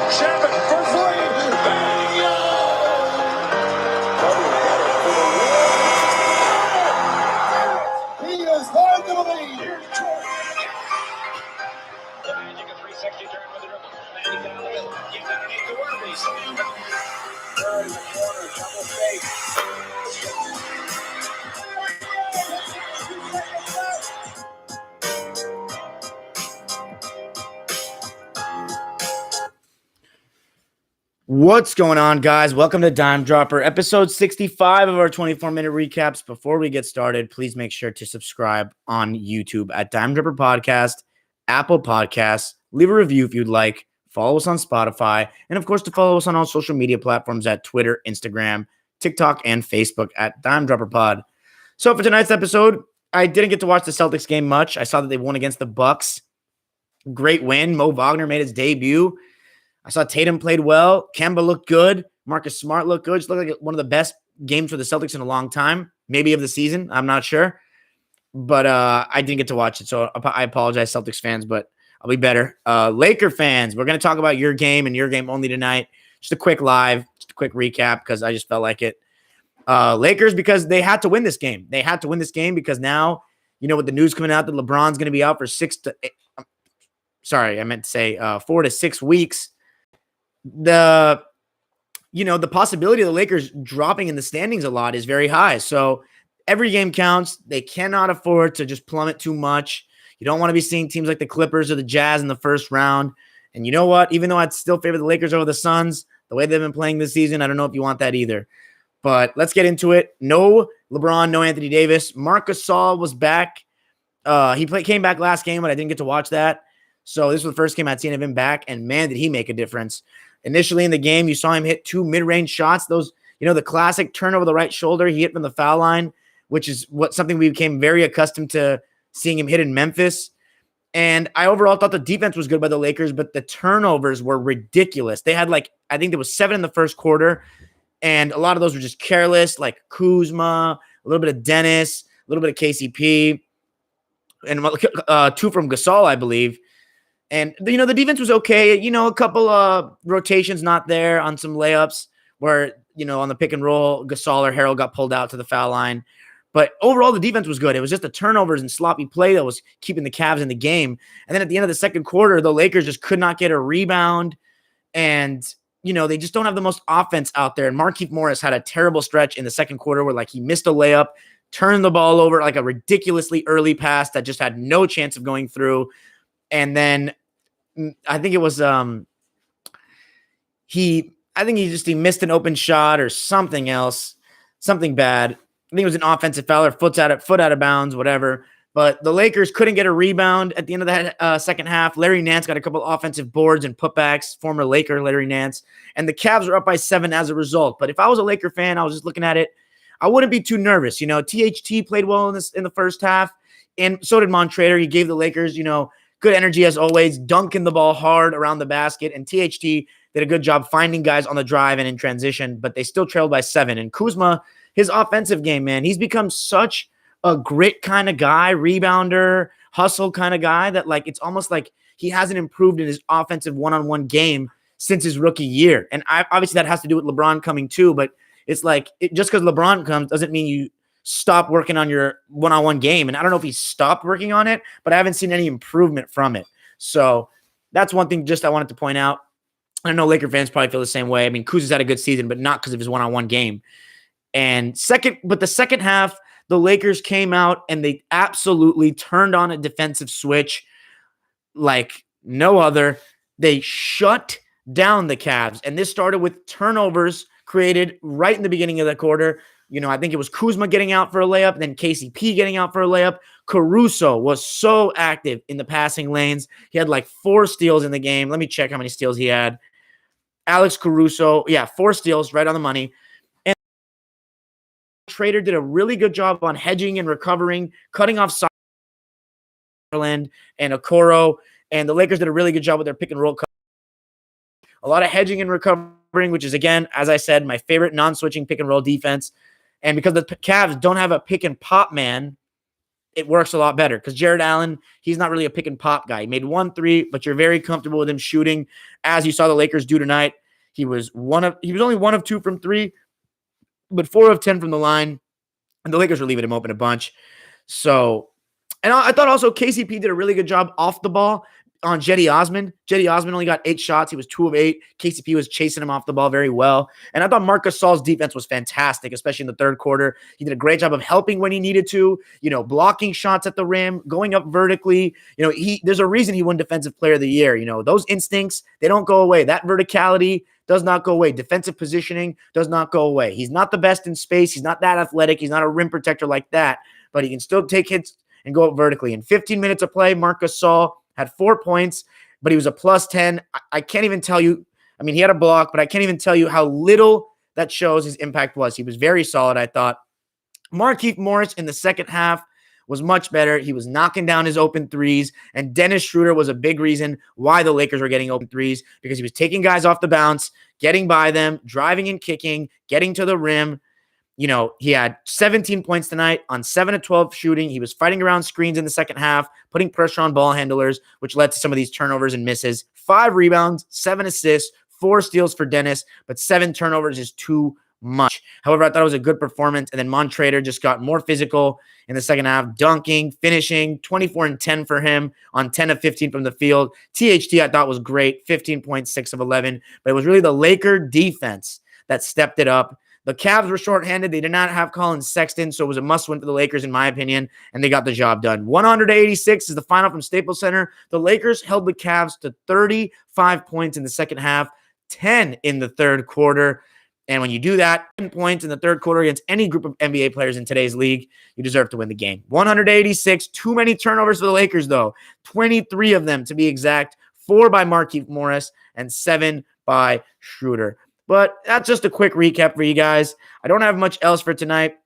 Shabbat for three. Bang! He is hard to believe. The Magic, a 360 turn with the dribble. Magic down the middle. Gives it underneath to Worthy. Third in the corner. Double fake. What's going on, guys? Welcome to Dime Dropper, episode 65 of our 24-minute recaps. Before we get started, please make sure to subscribe on YouTube at Dime Dropper Podcast, Apple Podcasts. Leave a review if you'd like. Follow us on Spotify. And, of course, to follow us on all social media platforms at Twitter, Instagram, TikTok, and Facebook at Dime Dropper Pod. So for tonight's episode, I didn't get to watch the Celtics game much. I saw that they won against the Bucks. Great win. Mo Wagner made his debut. I saw Tatum played well. Kemba looked good. Marcus Smart looked good. Just looked like one of the best games for the Celtics in a long time, maybe of the season. I'm not sure. But I didn't get to watch it, so I apologize, Celtics fans, but I'll be better. Laker fans, we're going to talk about your game and your game only tonight. Just a quick live, just a quick recap because I just felt like it. Lakers, because they had to win this game. They had to win this game because now, you know, with the news coming out that LeBron's going to be out for 4 to 6 weeks. The possibility of the Lakers dropping in the standings a lot is very high. So every game counts. They cannot afford to just plummet too much. You don't want to be seeing teams like the Clippers or the Jazz in the first round. And you know what? Even though I'd still favor the Lakers over the Suns, the way they've been playing this season, I don't know if you want that either. But let's get into it. No LeBron, no Anthony Davis. Marc Gasol was back. Came back last game, but I didn't get to watch that. So this was the first game I'd seen of him back, and man, did he make a difference. Initially in the game, you saw him hit 2 mid-range shots. Those, the classic turn over the right shoulder he hit from the foul line, which is something we became very accustomed to seeing him hit in Memphis. And I overall thought the defense was good by the Lakers, but the turnovers were ridiculous. They had I think there was 7 in the first quarter, and a lot of those were just careless, like Kuzma, a little bit of Dennis, a little bit of KCP, and 2 from Gasol, I believe. And, the defense was okay. A couple rotations not there on some layups where, on the pick and roll, Gasol or Harrell got pulled out to the foul line. But overall, the defense was good. It was just the turnovers and sloppy play that was keeping the Cavs in the game. And then at the end of the second quarter, the Lakers just could not get a rebound. And, they just don't have the most offense out there. And Markieff Morris had a terrible stretch in the second quarter where, he missed a layup, turned the ball over, a ridiculously early pass that just had no chance of going through. And then I think it was he missed an open shot or something else, something bad. I think it was an offensive foul or foot out of bounds, whatever. But the Lakers couldn't get a rebound at the end of that second half. Larry Nance got a couple offensive boards and putbacks, former Laker Larry Nance, and the Cavs were up by 7 as a result. But if I was a Laker fan, I was just looking at it, I wouldn't be too nervous. THT played well in the first half, and so did Montrader. He gave the Lakers, good energy as always, dunking the ball hard around the basket. And THT did a good job finding guys on the drive and in transition, but they still trailed by 7. And Kuzma, his offensive game, man, he's become such a grit kind of guy, rebounder, hustle kind of guy that it's almost like he hasn't improved in his offensive one-on-one game since his rookie year. And obviously that has to do with LeBron coming too, but it's just because LeBron comes doesn't mean you stop working on your one-on-one game. And I don't know if he stopped working on it, but I haven't seen any improvement from it. So that's one thing just I wanted to point out. I know Laker fans probably feel the same way. I mean, Kuzma's had a good season, but not because of his one-on-one game. And the second half, the Lakers came out and they absolutely turned on a defensive switch like no other. They shut down the Cavs. And this started with turnovers created right in the beginning of the quarter. I think it was Kuzma getting out for a layup, then KCP getting out for a layup. Caruso was so active in the passing lanes. He had 4 steals in the game. Let me check how many steals he had. Alex Caruso, 4 steals, right on the money. And Trader did a really good job on hedging and recovering, cutting off Sutherland and Okoro. And the Lakers did a really good job with their pick and roll. A lot of hedging and recovering, which is, again, as I said, my favorite non-switching pick and roll defense. And because the Cavs don't have a pick and pop man, it works a lot better because Jared Allen, he's not really a pick and pop guy. He made 1 3, but you're very comfortable with him shooting, as you saw the Lakers do tonight. He was only 1 of 2 from 3, but 4 of 10 from the line, and the Lakers were leaving him open a bunch. So, and I thought also KCP did a really good job off the ball on Jetty Osman. Jetty Osman only got 8 shots. He was 2 of 8. KCP was chasing him off the ball very well. And I thought Marc Gasol's defense was fantastic, especially in the third quarter. He did a great job of helping when he needed to, blocking shots at the rim, going up vertically. There's a reason he won Defensive Player of the Year. Those instincts, they don't go away. That verticality does not go away. Defensive positioning does not go away. He's not the best in space. He's not that athletic. He's not a rim protector like that, but he can still take hits and go up vertically. In 15 minutes of play, Marc Gasol had 4 points, but he was a plus 10. I can't even tell you. I mean, he had a block, but I can't even tell you how little that shows his impact was. He was very solid, I thought. Markieff Morris in the second half was much better. He was knocking down his open threes, and Dennis Schroeder was a big reason why the Lakers were getting open threes, because he was taking guys off the bounce, getting by them, driving and kicking, getting to the rim. He had 17 points tonight on 7 of 12 shooting. He was fighting around screens in the second half, putting pressure on ball handlers, which led to some of these turnovers and misses. 5 rebounds, 7 assists, 4 steals for Dennis, but 7 turnovers is too much. However, I thought it was a good performance, and then Montrader just got more physical in the second half, dunking, finishing, 24 and 10 for him on 10 of 15 from the field. THT I thought was great, 15.6 of 11, but it was really the Laker defense that stepped it up. The Cavs were shorthanded. They did not have Colin Sexton, so it was a must-win for the Lakers, in my opinion, and they got the job done. 100-86 is the final from Staples Center. The Lakers held the Cavs to 35 points in the second half, 10 in the third quarter. And when you do that, 10 points in the third quarter against any group of NBA players in today's league, you deserve to win the game. 100-86, too many turnovers for the Lakers, though. 23 of them, to be exact. 4 by Markieff Morris and 7 by Schroeder. But that's just a quick recap for you guys. I don't have much else for tonight.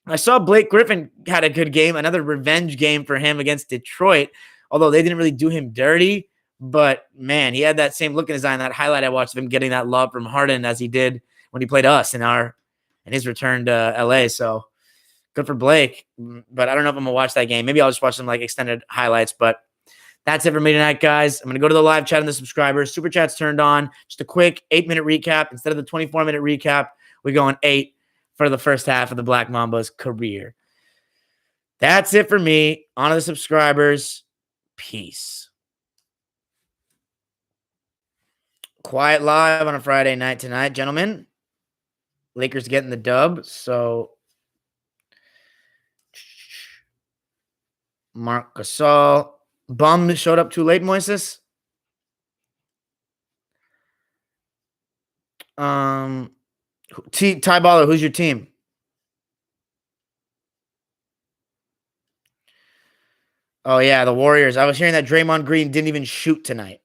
I saw Blake Griffin had a good game, another revenge game for him against Detroit, although they didn't really do him dirty. But, man, he had that same look in his eye in that highlight I watched of him getting that love from Harden as he did when he played us in his return to LA. So good for Blake. But I don't know if I'm going to watch that game. Maybe I'll just watch some extended highlights. But that's it for me tonight, guys. I'm going to go to the live chat and the subscribers. Super chat's turned on. Just a quick 8-minute recap. Instead of the 24-minute recap, we're going 8 for the first half of the Black Mamba's career. That's it for me. On to the subscribers. Peace. Quiet live on a Friday night tonight, gentlemen. Lakers getting the dub. So Marc Gasol. Bum showed up too late, Moises. Ty Baller, who's your team? Oh, yeah, the Warriors. I was hearing that Draymond Green didn't even shoot tonight.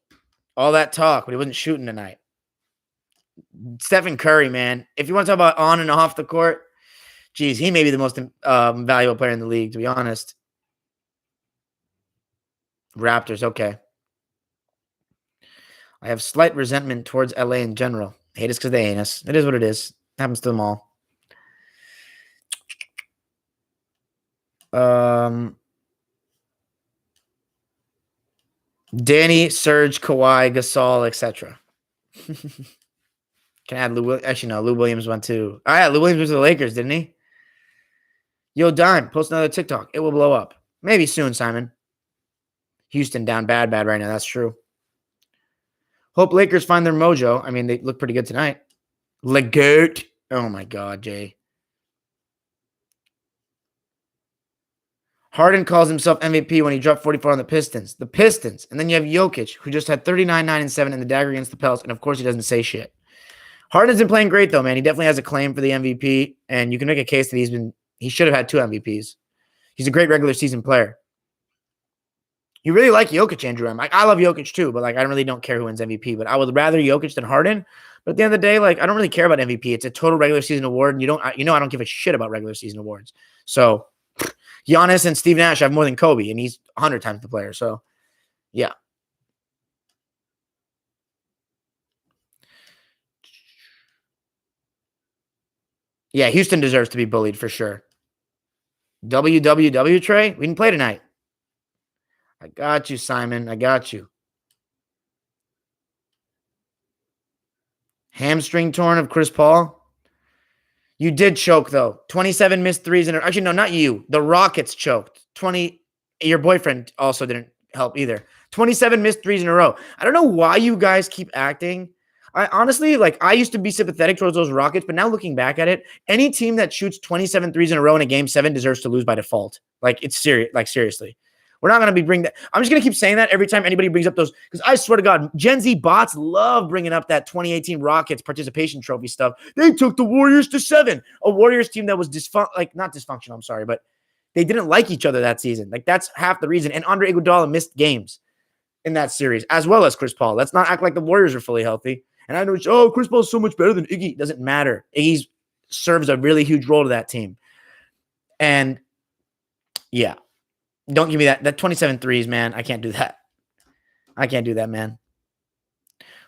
All that talk, but he wasn't shooting tonight. Stephen Curry, man. If you want to talk about on and off the court, geez, he may be the most valuable player in the league, to be honest. Raptors, okay. I have slight resentment towards LA in general. Hate us because they hate us. It is what it is. Happens to them all. Danny, Serge, Kawhi, Gasol, etc. Can I add Lou? Actually, no. Lou Williams went to. Oh, yeah, Lou Williams went to the Lakers, didn't he? Yo, Dime, post another TikTok. It will blow up. Maybe soon, Simon. Houston down bad right now. That's true. Hope Lakers find their mojo. I mean, they look pretty good tonight. Legoot. Oh, my God, Jay. Harden calls himself MVP when he dropped 44 on the Pistons. The Pistons. And then you have Jokic, who just had 39, 9, and 7 in the dagger against the Pels. And, of course, he doesn't say shit. Harden's been playing great, though, man. He definitely has a claim for the MVP. And you can make a case that he should have had 2 MVPs. He's a great regular season player. You really like Jokic, Andrew. I love Jokic too, but I really don't care who wins MVP. But I would rather Jokic than Harden. But at the end of the day, I don't really care about MVP. It's a total regular season award, and I don't give a shit about regular season awards. So Giannis and Steve Nash have more than Kobe, and he's 100 times the player. So yeah. Yeah, Houston deserves to be bullied for sure. WWW, Trey? We didn't play tonight. I got you, Simon. I got you. Hamstring torn of Chris Paul. You did choke, though. 27 missed threes. Actually, no, not you. The Rockets choked. Your boyfriend also didn't help either. 27 missed threes in a row. I don't know why you guys keep acting. I honestly, I used to be sympathetic towards those Rockets, but now looking back at it, any team that shoots 27 threes in a row in a game 7 deserves to lose by default. It's serious. Seriously. We're not going to be bringing that. I'm just going to keep saying that every time anybody brings up those, because I swear to God, Gen Z bots love bringing up that 2018 Rockets participation trophy stuff. They took the Warriors to 7. A Warriors team that was not dysfunctional, I'm sorry, but they didn't like each other that season. That's half the reason. And Andre Iguodala missed games in that series, as well as Chris Paul. Let's not act like the Warriors are fully healthy. And I know, Chris Paul is so much better than Iggy. It doesn't matter. Iggy serves a really huge role to that team. And yeah. Don't give me that 27 threes, man. I can't do that. I can't do that, man.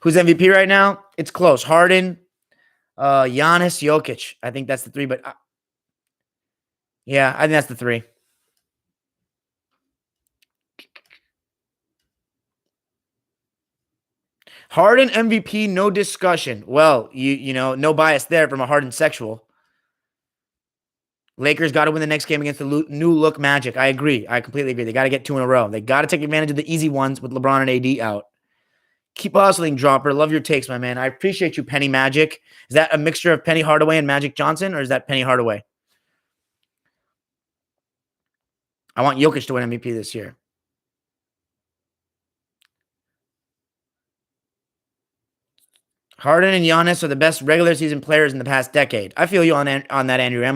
Who's MVP right now? It's close. Harden, Giannis, Jokic. I think that's the 3, but yeah, I think that's the 3. Harden MVP, no discussion. Well, you know, no bias there from a Harden sexual. Lakers got to win the next game against the new look Magic. I agree. I completely agree. They got to get 2 in a row. They got to take advantage of the easy ones with LeBron and AD out. Keep hustling, Dropper. Love your takes, my man. I appreciate you, Penny Magic. Is that a mixture of Penny Hardaway and Magic Johnson, or is that Penny Hardaway? I want Jokic to win MVP this year. Harden and Giannis are the best regular season players in the past decade. I feel you on that, Andrew. I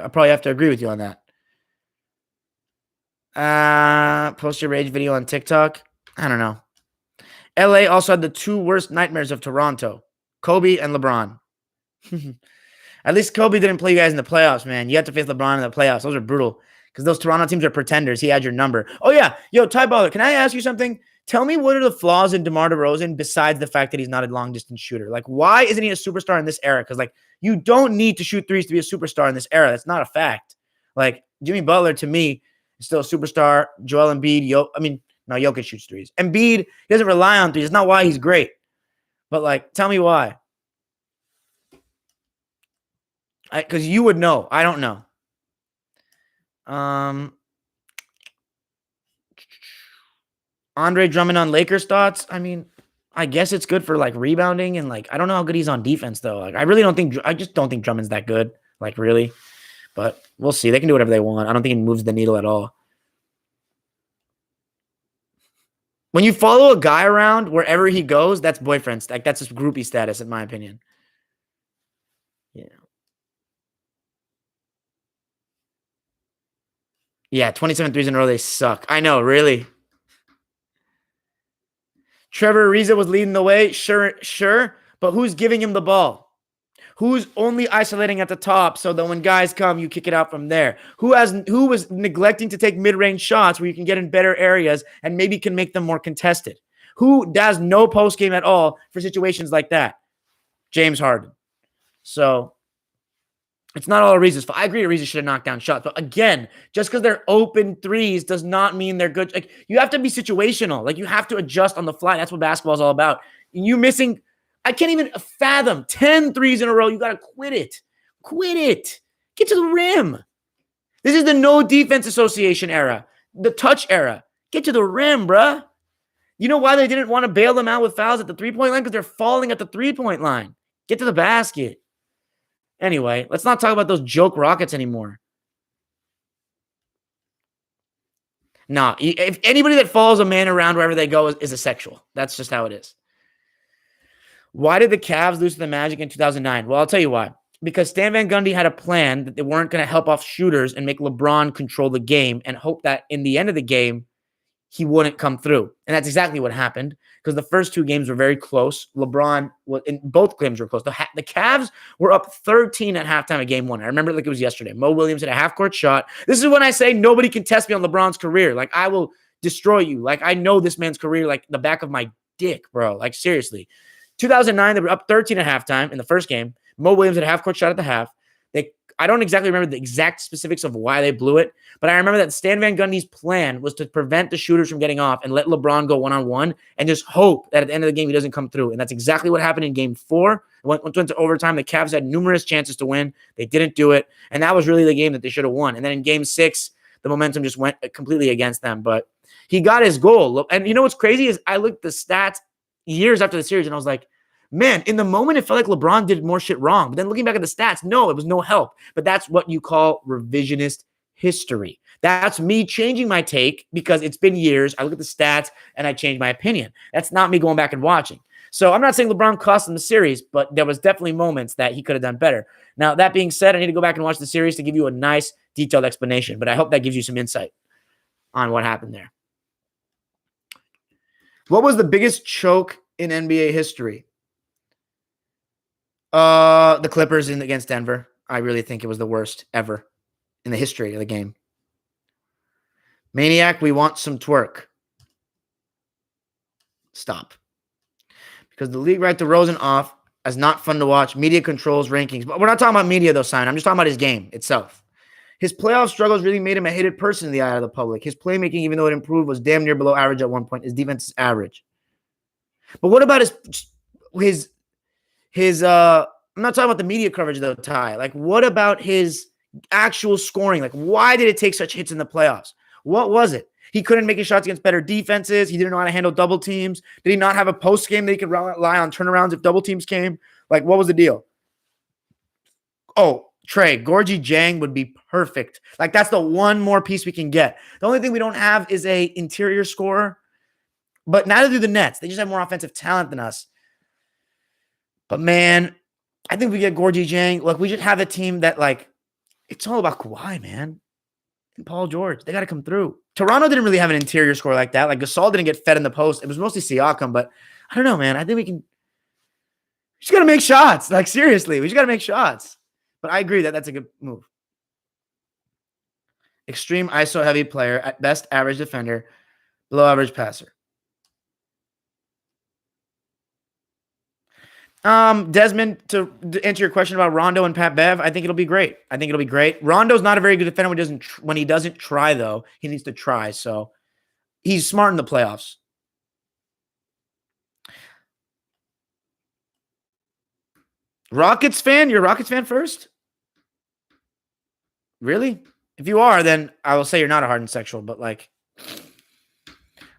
probably have to agree with you on that. Post your rage video on TikTok. I don't know. LA also had the 2 worst nightmares of Toronto, Kobe and LeBron. At least Kobe didn't play you guys in the playoffs, man. You have to face LeBron in the playoffs. Those are brutal because those Toronto teams are pretenders. He had your number. Oh, yeah. Yo, Ty Baller, can I ask you something? Tell me, what are the flaws in DeMar DeRozan besides the fact that he's not a long-distance shooter? Why isn't he a superstar in this era? Because, you don't need to shoot threes to be a superstar in this era. That's not a fact. Jimmy Butler, to me, is still a superstar. Joel Embiid, no, Jokic shoots threes. Embiid, he doesn't rely on threes. It's not why he's great. But, tell me why. Because you would know. I don't know. Andre Drummond on Lakers thoughts. I guess it's good for rebounding and I don't know how good he's on defense though. I just don't think Drummond's that good. Really. But we'll see. They can do whatever they want. I don't think he moves the needle at all. When you follow a guy around wherever he goes, that's boyfriend. That's just groupie status, in my opinion. Yeah. Yeah, 27 threes in a row, they suck. I know, really. Trevor Ariza was leading the way, sure, but who's giving him the ball? Who's only isolating at the top so that when guys come, you kick it out from there? Who was neglecting to take mid-range shots where you can get in better areas and maybe can make them more contested? Who does no post game at all for situations like that? James Harden. So it's not all Ariza's fault. I agree Ariza should have knocked down shots. But again, just because they're open threes does not mean they're good. You have to be situational. You have to adjust on the fly. That's what basketball is all about. You missing, I can't even fathom 10 threes in a row. You got to quit it. Quit it. Get to the rim. This is the no defense association era. The touch era. Get to the rim, bruh. You know why they didn't want to bail them out with fouls at the three-point line? Because they're falling at the three-point line. Get to the basket. Anyway, let's not talk about those joke Rockets anymore. Nah, if anybody that follows a man around wherever they go is a sexual. That's just how it is. Why did the Cavs lose to the Magic in 2009? Well, I'll tell you why. Because Stan Van Gundy had a plan that they weren't going to help off shooters and make LeBron control the game and hope that in the end of the game, he wouldn't come through. And that's exactly what happened because the first 2 games were very close. LeBron, in both games were close. The Cavs were up 13 at halftime of game 1. I remember it like it was yesterday. Mo Williams hit a half-court shot. This is when I say nobody can test me on LeBron's career. I will destroy you. I know this man's career like the back of my dick, bro. Seriously. 2009, they were up 13 at halftime in the first game. Mo Williams hit a half-court shot at the half. I don't exactly remember the exact specifics of why they blew it, but I remember that Stan Van Gundy's plan was to prevent the shooters from getting off and let LeBron go one-on-one and just hope that at the end of the game he doesn't come through. And that's exactly what happened in game 4. Once went to overtime, the Cavs had numerous chances to win. They didn't do it, and that was really the game that they should have won. And then in game 6, the momentum just went completely against them. But he got his goal. And you know what's crazy is I looked at the stats years after the series, and I was like, man, in the moment, it felt like LeBron did more shit wrong. But then looking back at the stats, no, it was no help. But that's what you call revisionist history. That's me changing my take because it's been years. I look at the stats and I change my opinion. That's not me going back and watching. So I'm not saying LeBron cost him the series, but there was definitely moments that he could have done better. Now, that being said, I need to go back and watch the series to give you a nice, detailed explanation. But I hope that gives you some insight on what happened there. What was the biggest choke in NBA history? The Clippers against Denver. I really think it was the worst ever in the history of the game. Maniac, we want some twerk. Stop. Because the league write DeRozan off as not fun to watch. Media controls rankings. But we're not talking about media, though, Simon. I'm just talking about his game itself. His playoff struggles really made him a hated person in the eye of the public. His playmaking, even though it improved, was damn near below average at one point. His defense is average. But what about his I'm not talking about the media coverage, though, Ty. Like, what about his actual scoring? Like, why did it take such hits in the playoffs? What was it? He couldn't make his shots against better defenses. He didn't know how to handle double teams. Did he not have a post game that he could rely on turnarounds if double teams came? Like, what was the deal? Oh, Trey, Gorgie Jang would be perfect. Like, that's the one more piece we can get. The only thing we don't have is a interior scorer, but neither do the Nets. They just have more offensive talent than us. But, man, I think we get Gorgie Jang. Look, we just have a team that, like, it's all about Kawhi, man. And Paul George. They got to come through. Toronto didn't really have an interior score like that. Like, Gasol didn't get fed in the post. It was mostly Siakam, but I don't know, man. I think we just got to make shots. Like, seriously, we just got to make shots. But I agree that that's a good move. Extreme ISO heavy player, at best average defender, below average passer. Desmond, to answer your question about Rondo and Pat Bev, I think it'll be great. Rondo's not a very good defender when he doesn't try, though. He needs to try, so he's smart in the playoffs. Rockets fan? You're a Rockets fan first? Really? If you are, then I will say you're not a hardened sexual, but, like,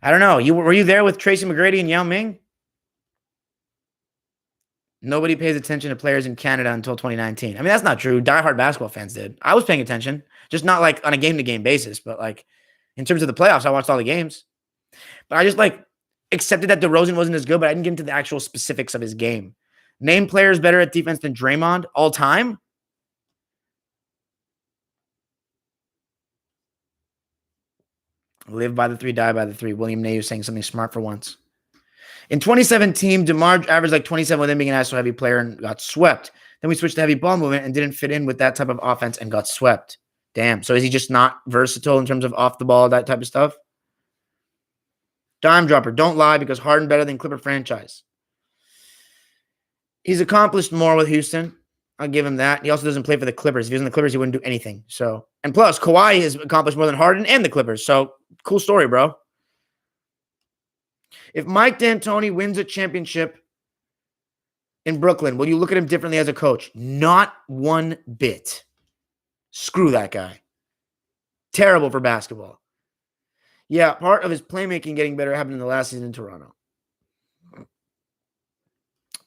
I don't know. Were you there with Tracy McGrady and Yao Ming? Nobody pays attention to players in Canada until 2019. I mean, that's not true. Diehard basketball fans did. I was paying attention, just not like on a game-to-game basis, but like in terms of the playoffs, I watched all the games. But I just like accepted that DeRozan wasn't as good, but I didn't get into the actual specifics of his game. Name players better at defense than Draymond all time? Live by the 3, die by the 3. William Nayu saying something smart for once. In 2017, DeMar averaged like 27 with him being an ISO heavy player and got swept. Then we switched to heavy ball movement and didn't fit in with that type of offense and got swept. Damn. So is he just not versatile in terms of off the ball, that type of stuff? Dime dropper. Don't lie because Harden better than Clipper franchise. He's accomplished more with Houston. I'll give him that. He also doesn't play for the Clippers. If he was in the Clippers, he wouldn't do anything. So, and plus, Kawhi has accomplished more than Harden and the Clippers. So, cool story, bro. If Mike D'Antoni wins a championship in Brooklyn, will you look at him differently as a coach? Not one bit. Screw that guy. Terrible for basketball. Yeah, part of his playmaking getting better happened in the last season in Toronto.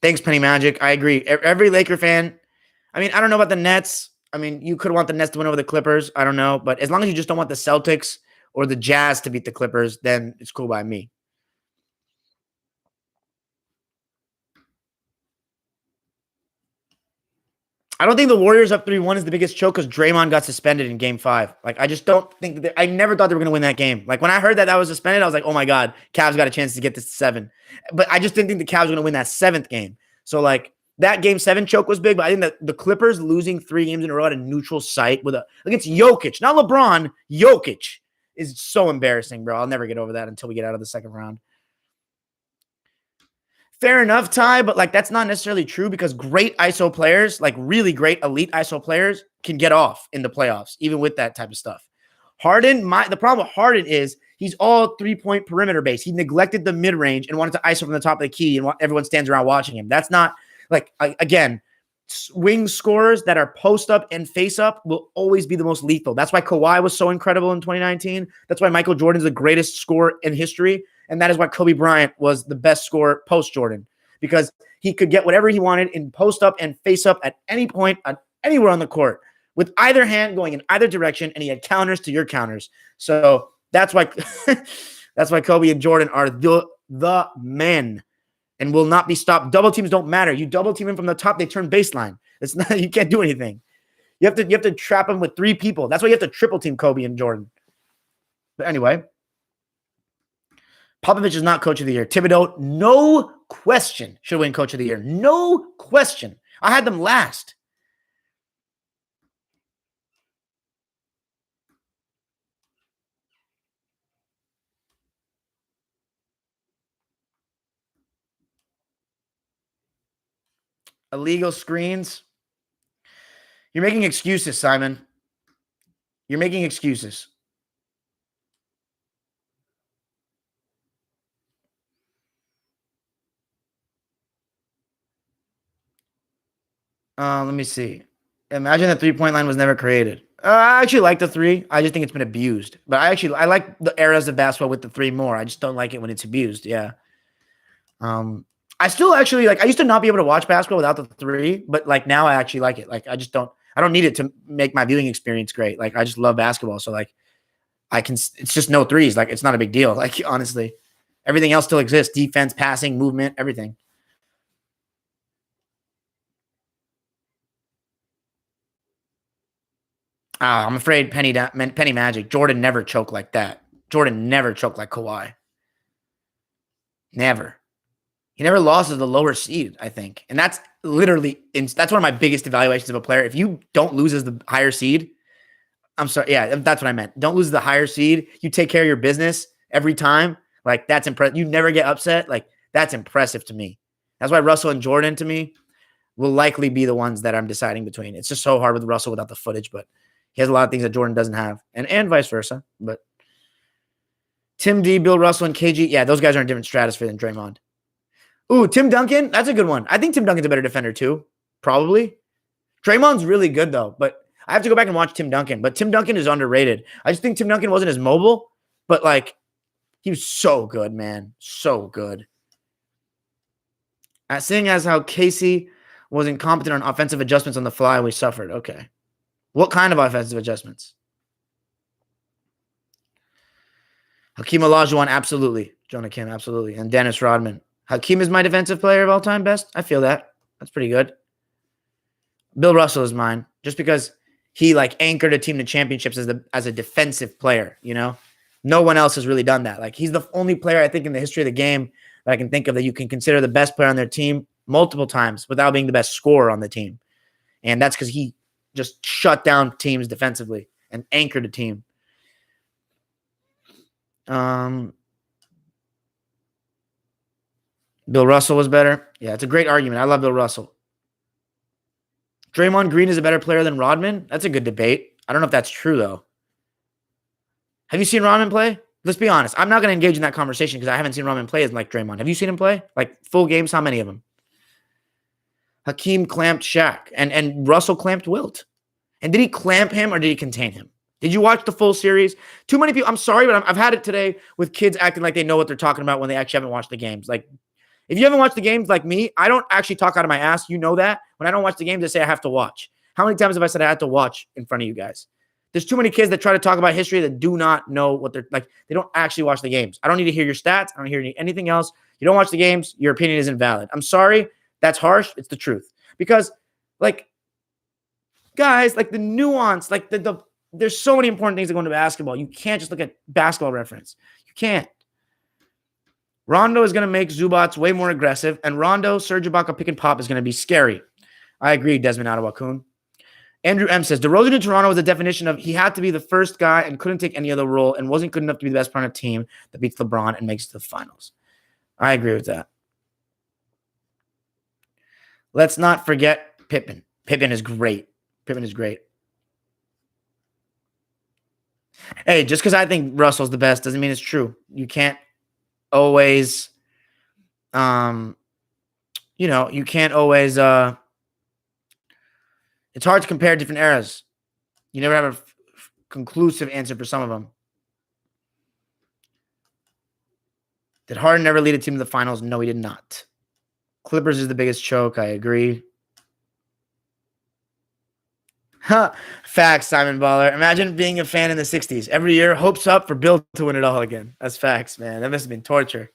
Thanks, Penny Magic. I agree. Every Laker fan, I mean, I don't know about the Nets. I mean, you could want the Nets to win over the Clippers. I don't know. But as long as you just don't want the Celtics or the Jazz to beat the Clippers, then it's cool by me. I don't think the Warriors up 3-1 is the biggest choke because Draymond got suspended in game 5. Like, I just don't think that I never thought they were going to win that game. Like, when I heard that was suspended, I was like, oh my God, Cavs got a chance to get this to 7. But I just didn't think the Cavs were going to win that 7th game. So, like, that game 7 choke was big, but I think that the Clippers losing 3 games in a row at a neutral site against Jokic, not LeBron, Jokic, is so embarrassing, bro. I'll never get over that until we get out of the second round. Fair enough, Ty, but like that's not necessarily true because great ISO players, like really great elite ISO players, can get off in the playoffs, even with that type of stuff. The problem with Harden is he's all 3-point perimeter base. He neglected the mid range and wanted to ISO from the top of the key, and everyone stands around watching him. That's not like again, wing scorers that are post up and face up will always be the most lethal. That's why Kawhi was so incredible in 2019. That's why Michael Jordan's the greatest scorer in history. And that is why Kobe Bryant was the best scorer post-Jordan, because he could get whatever he wanted in post up and face up at any point, anywhere on the court, with either hand going in either direction, and he had counters to your counters. So that's why that's why Kobe and Jordan are the men and will not be stopped. Double teams don't matter. You double team him from the top, they turn baseline. It's not, you can't do anything. You have to trap him with 3 people. That's why you have to triple team Kobe and Jordan. But anyway, Popovich is not coach of the year. Thibodeau, no question, should win coach of the year. No question. I had them last. Illegal screens. You're making excuses, Simon. You're making excuses. Let me see. Imagine the 3-point line was never created. I actually like the 3. I just think it's been abused. But I like the eras of basketball with the 3 more. I just don't like it when it's abused. Yeah. I still actually I used to not be able to watch basketball without the 3, but like now I actually like it. Like I don't need it to make my viewing experience great. Like I just love basketball. So like it's just no 3s. Like it's not a big deal. Like honestly, everything else still exists. Defense, passing, movement, everything. I'm afraid Penny Magic. Jordan never choked like that. Jordan never choked like Kawhi. Never. He never lost to the lower seed, I think. And that's literally, that's one of my biggest evaluations of a player. If you don't lose as the higher seed, I'm sorry. Yeah, that's what I meant. Don't lose the higher seed. You take care of your business every time. Like, that's impressive. You never get upset. Like, that's impressive to me. That's why Russell and Jordan, to me, will likely be the ones that I'm deciding between. It's just so hard with Russell without the footage, but he has a lot of things that Jordan doesn't have, and vice versa. But Tim D, Bill Russell, and KG, yeah, those guys are in a different stratosphere than Draymond. Ooh, Tim Duncan, that's a good one. I think Tim Duncan's a better defender too, probably. Draymond's really good though, but I have to go back and watch Tim Duncan. But Tim Duncan is underrated. I just think Tim Duncan wasn't as mobile, but like he was so good, man, so good. Seeing as how Casey was incompetent on offensive adjustments on the fly, we suffered. Okay. What kind of offensive adjustments? Hakeem Olajuwon, absolutely. Jonah Kim, absolutely. And Dennis Rodman. Hakeem is my defensive player of all time best. I feel that. That's pretty good. Bill Russell is mine, just because he anchored a team to championships as a defensive player, you know? No one else has really done that. Like, he's the only player I think in the history of the game that I can think of that you can consider the best player on their team multiple times without being the best scorer on the team. And that's because he just shut down teams defensively and anchored a team. Bill Russell was better. Yeah, it's a great argument. I love Bill Russell. Draymond Green is a better player than Rodman. That's a good debate. I don't know if that's true, though. Have you seen Rodman play? Let's be honest. I'm not going to engage in that conversation because I haven't seen Rodman play as like Draymond. Have you seen him play? Like full games? How many of them? Hakeem clamped Shaq, and Russell clamped Wilt. And did he clamp him or did he contain him? Did you watch the full series? Too many people. I'm sorry, but I've had it today with kids acting like they know what they're talking about when they actually haven't watched the games. Like, if you haven't watched the games like me, I don't actually talk out of my ass. You know that. When I don't watch the games, I say I have to watch. How many times have I said I had to watch in front of you guys? There's too many kids that try to talk about history that do not know what they're like. They don't actually watch the games. I don't need to hear your stats. I don't hear anything else. You don't watch the games. Your opinion isn't valid. I'm sorry. That's harsh. It's the truth. Because, guys, the nuance, there's so many important things that go into basketball. You can't just look at basketball reference. You can't. Rondo is going to make Zubats way more aggressive, and Rondo, Serge Ibaka pick and pop is going to be scary. I agree, Desmond Adewakun. Andrew M. says, DeRozan in Toronto was a definition of he had to be the first guy and couldn't take any other role and wasn't good enough to be the best part of a team that beats LeBron and makes it to the finals. I agree with that. Let's not forget Pippen. Pippen is great. Pippen is great. Hey, just because I think Russell's the best doesn't mean it's true. You can't always, um, you can't always. It's hard to compare different eras. You never have a conclusive answer for some of them. Did Harden ever lead a team to the finals? No, he did not. Clippers is the biggest choke. I agree. Facts, Simon Baller. Imagine being a fan in the 60s. Every year, hopes up for Bill to win it all again. That's facts, man. That must have been torture.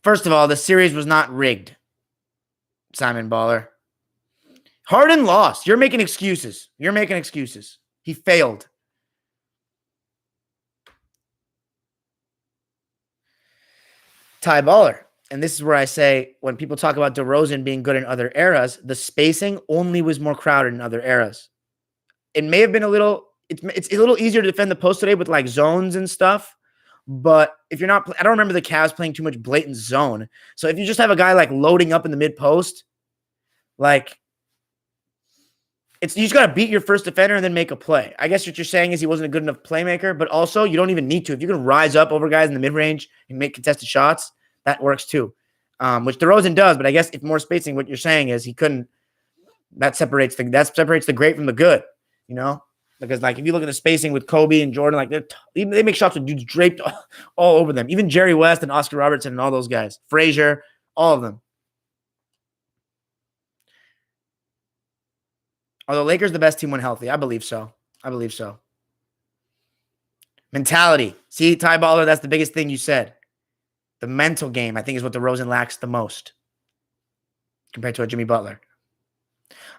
First of all, the series was not rigged, Simon Baller. Harden lost. You're making excuses. He failed. Ty Baller. And this is where I say, when people talk about DeRozan being good in other eras, the spacing only was more crowded in other eras. It may have been it's a little easier to defend the post today with like zones and stuff. But if you're not, I don't remember the Cavs playing too much blatant zone. So if you just have a guy like loading up in the mid post, like you just got to beat your first defender and then make a play. I guess what you're saying is he wasn't a good enough playmaker, but also you don't even need to. If you can rise up over guys in the mid range and make contested shots, that works too. Which DeRozan does, but I guess if more spacing, what you're saying is he couldn't. That separates the great from the good, Because like if you look at the spacing with Kobe and Jordan, like they make shots with dudes draped all over them. Even Jerry West and Oscar Robertson and all those guys, Frazier, all of them. Are the Lakers the best team when healthy? I believe so. Mentality. See, Ty Baller, that's the biggest thing you said. The mental game, I think, is what DeRozan lacks the most compared to a Jimmy Butler.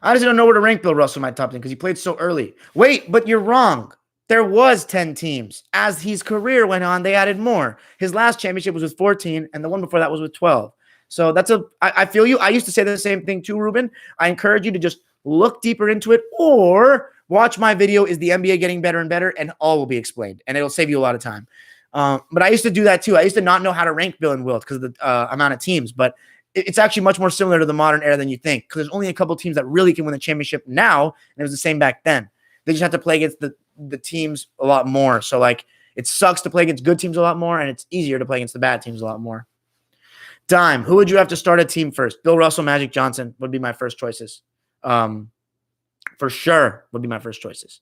I honestly don't know where to rank Bill Russell in my top 10 because he played so early. Wait, but you're wrong. There was 10 teams. As his career went on, they added more. His last championship was with 14, and the one before that was with 12. So I feel you. I used to say the same thing too, Ruben. I encourage you to just look deeper into it or watch my video, Is the NBA Getting Better and Better? And all will be explained, and it'll save you a lot of time. But I used to do that too. I used to not know how to rank Bill and Wilt because of the amount of teams, but it's actually much more similar to the modern era than you think because there's only a couple teams that really can win the championship now, and it was the same back then. They just have to play against the teams a lot more. So, like, it sucks to play against good teams a lot more, and it's easier to play against the bad teams a lot more. Dime, who would you have to start a team first? Bill Russell, Magic Johnson would be my first choices. For sure would be my first choices.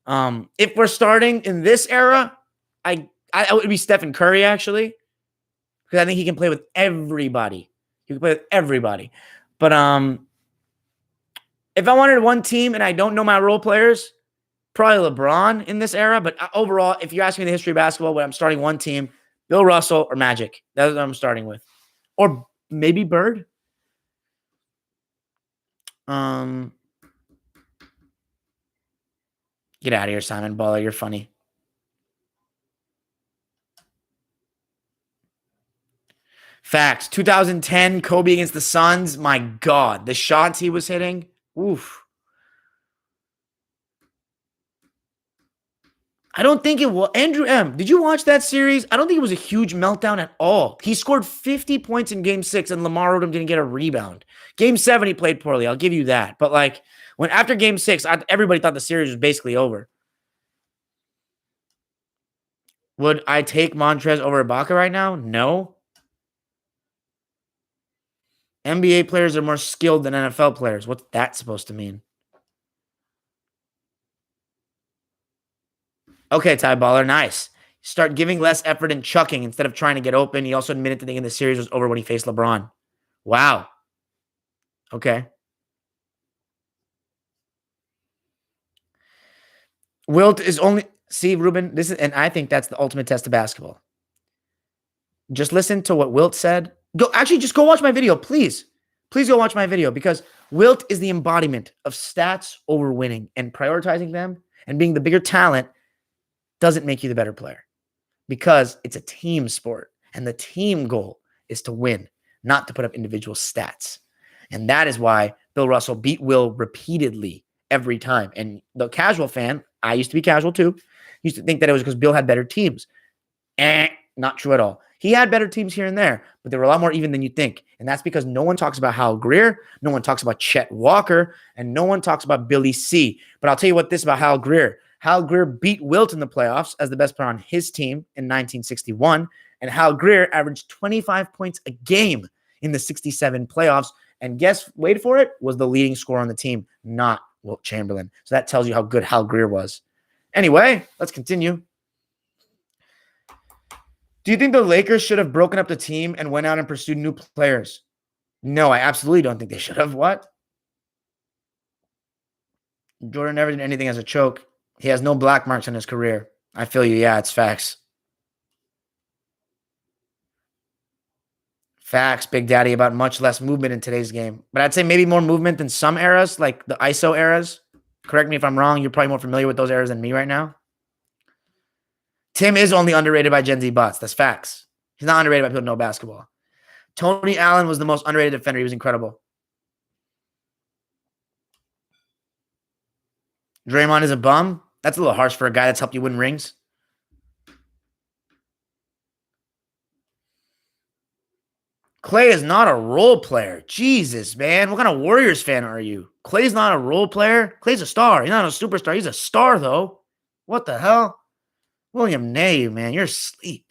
If we're starting in this era, I would be Stephen Curry, actually, because I think he can play with everybody. But if I wanted one team and I don't know my role players, probably LeBron in this era. But overall, if you ask me the history of basketball, when I'm starting one team, Bill Russell or Magic. That's what I'm starting with. Or maybe Bird. Get out of here, Simon Baller. You're funny. Facts. 2010, Kobe against the Suns. My God. The shots he was hitting. Oof. I don't think it was. Andrew M., did you watch that series? I don't think it was a huge meltdown at all. He scored 50 points in Game 6, and Lamar Odom didn't get a rebound. Game 7, he played poorly. I'll give you that. But, like, after Game 6, everybody thought the series was basically over. Would I take Montrez over Ibaka right now? No. NBA players are more skilled than NFL players. What's that supposed to mean? Okay, Ty Baller, nice. Start giving less effort and chucking instead of trying to get open. He also admitted to thinking the series was over when he faced LeBron. Wow. Okay. Wilt is only... See, Ruben, and I think that's the ultimate test of basketball. Just listen to what Wilt said. Just go watch my video, please. Please go watch my video because Wilt is the embodiment of stats over winning, and prioritizing them and being the bigger talent doesn't make you the better player because it's a team sport, and the team goal is to win, not to put up individual stats. And that is why Bill Russell beat Will repeatedly every time. And the casual fan, I used to be casual too, used to think that it was because Bill had better teams. Not true at all. He had better teams here and there, but they were a lot more even than you think. And that's because no one talks about Hal Greer, no one talks about Chet Walker, and no one talks about Billy C. But I'll tell you what this about Hal Greer. Hal Greer beat Wilt in the playoffs as the best player on his team in 1961, and Hal Greer averaged 25 points a game in the 67 playoffs. And wait for it, was the leading scorer on the team, not Wilt Chamberlain. So that tells you how good Hal Greer was. Anyway, let's continue. Do you think the Lakers should have broken up the team and went out and pursued new players? No, I absolutely don't think they should have. What? Jordan never did anything as a choke. He has no black marks in his career. I feel you. Yeah, it's facts. Facts, Big Daddy, about much less movement in today's game. But I'd say maybe more movement than some eras, like the ISO eras. Correct me if I'm wrong. You're probably more familiar with those eras than me right now. Tim is only underrated by Gen Z bots. That's facts. He's not underrated by people who know basketball. Tony Allen was the most underrated defender. He was incredible. Draymond is a bum. That's a little harsh for a guy that's helped you win rings. Clay is not a role player. Jesus, man. What kind of Warriors fan are you? Clay's not a role player. Clay's a star. He's not a superstar. He's a star, though. What the hell? William Ney, man. You're asleep.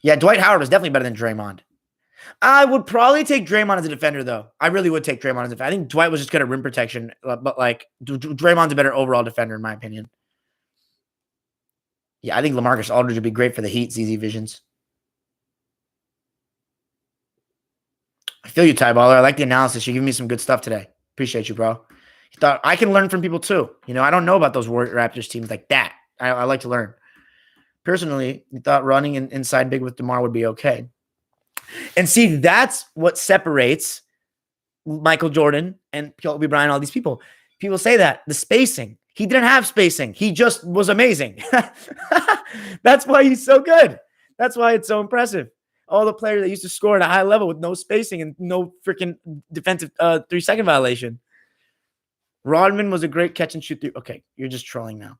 Yeah, Dwight Howard was definitely better than Draymond. I would probably take Draymond as a defender, though. I really would take Draymond as a defender. I think Dwight was just good at rim protection, but like Draymond's a better overall defender, in my opinion. Yeah, I think LaMarcus Aldridge would be great for the Heat, ZZ Visions. I feel you, Ty Baller. I like the analysis. You're giving me some good stuff today. Appreciate you, bro. You thought I can learn from people too. You know, I don't know about those Raptors teams like that. I like to learn. Personally, you thought running inside big with DeMar would be okay. And see, that's what separates Michael Jordan and Kobe Bryant, all these people. People say that. The spacing. He didn't have spacing. He just was amazing. That's why he's so good. That's why it's so impressive. All the players that used to score at a high level with no spacing and no freaking defensive 3-second violation. Rodman was a great catch and shoot. Okay, you're just trolling now.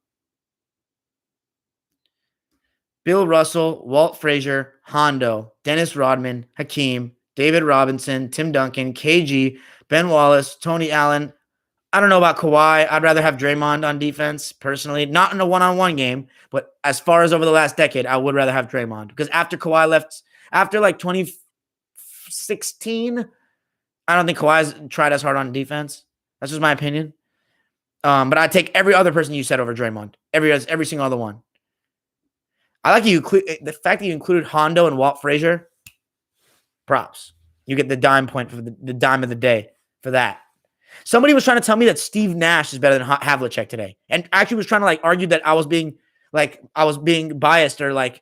Bill Russell, Walt Frazier, Hondo, Dennis Rodman, Hakeem, David Robinson, Tim Duncan, KG, Ben Wallace, Tony Allen. I don't know about Kawhi. I'd rather have Draymond on defense, personally. Not in a one-on-one game, but as far as over the last decade, I would rather have Draymond. Because after Kawhi left, after like 2016, I don't think Kawhi's tried as hard on defense. That's just my opinion. But I'd take every other person you said over Draymond. Every single other one. I like the fact that you included Hondo and Walt Frazier. Props. You get the dime point for the dime of the day for that. Somebody was trying to tell me that Steve Nash is better than Havlicek today, and actually was trying to like argue that I was being biased or like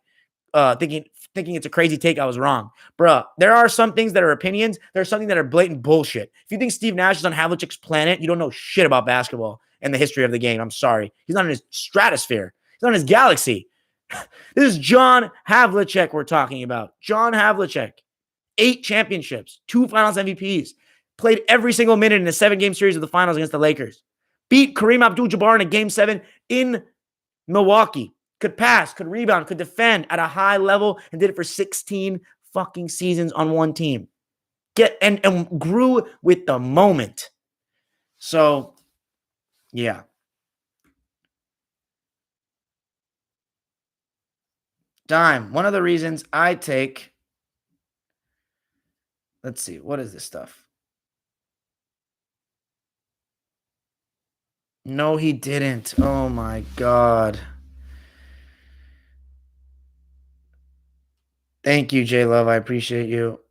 thinking it's a crazy take. I was wrong, bruh. There are some things that are opinions. There's something that are blatant bullshit. If you think Steve Nash is on Havlicek's planet, you don't know shit about basketball and the history of the game. I'm sorry. He's not in his stratosphere. He's not in his galaxy. This is John Havlicek we're talking about. John Havlicek. 8 championships, 2 finals MVPs. Played every single minute in a 7-game series of the finals against the Lakers. Beat Kareem Abdul-Jabbar in a Game 7 in Milwaukee. Could pass, could rebound, could defend at a high level, and did it for 16 fucking seasons on one team. And grew with the moment. So, yeah. Dime. One of the reasons I take, let's see, what is this stuff? No, he didn't. Oh my God. Thank you, J Love. I appreciate you.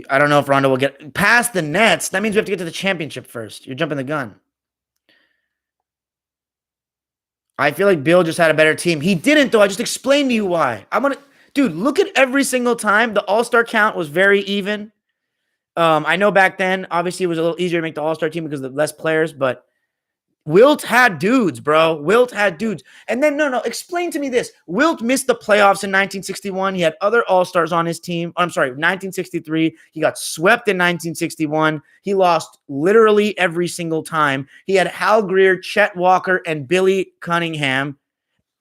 I don't know if Rondo will get past the Nets. That means we have to get to the championship first. You're jumping the gun. I feel like Bill just had a better team. He didn't, though. I just explained to you why. Dude, look at every single time. The All-Star count was very even. I know back then, obviously, it was a little easier to make the All-Star team because of the less players, but Wilt had dudes, bro. Wilt had dudes. And then, no, explain to me this. Wilt missed the playoffs in 1961. He had other All-Stars on his team. I'm sorry, 1963. He got swept in 1961. He lost literally every single time. He had Hal Greer, Chet Walker, and Billy Cunningham,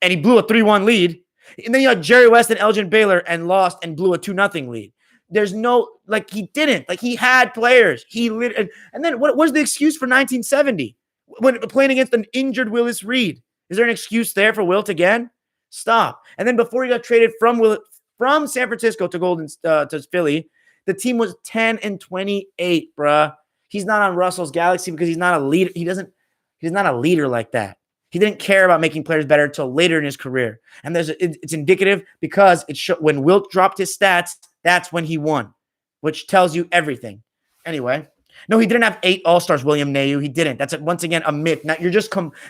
and he blew a 3-1 lead. And then you had Jerry West and Elgin Baylor and lost and blew a 2-0 lead. There's no, he didn't. He had players. And then what was the excuse for 1970? When playing against an injured Willis Reed. Is there an excuse there for Wilt again? Stop. And then before he got traded from San Francisco to Philly, the team was 10-28, bruh. He's not on Russell's Galaxy because he's not a leader. He's not a leader like that. He didn't care about making players better until later in his career. And it's indicative because when Wilt dropped his stats, that's when he won, which tells you everything. Anyway. No, he didn't have 8 All-Stars, William Nayu. He didn't. That's, once again, a myth. Now,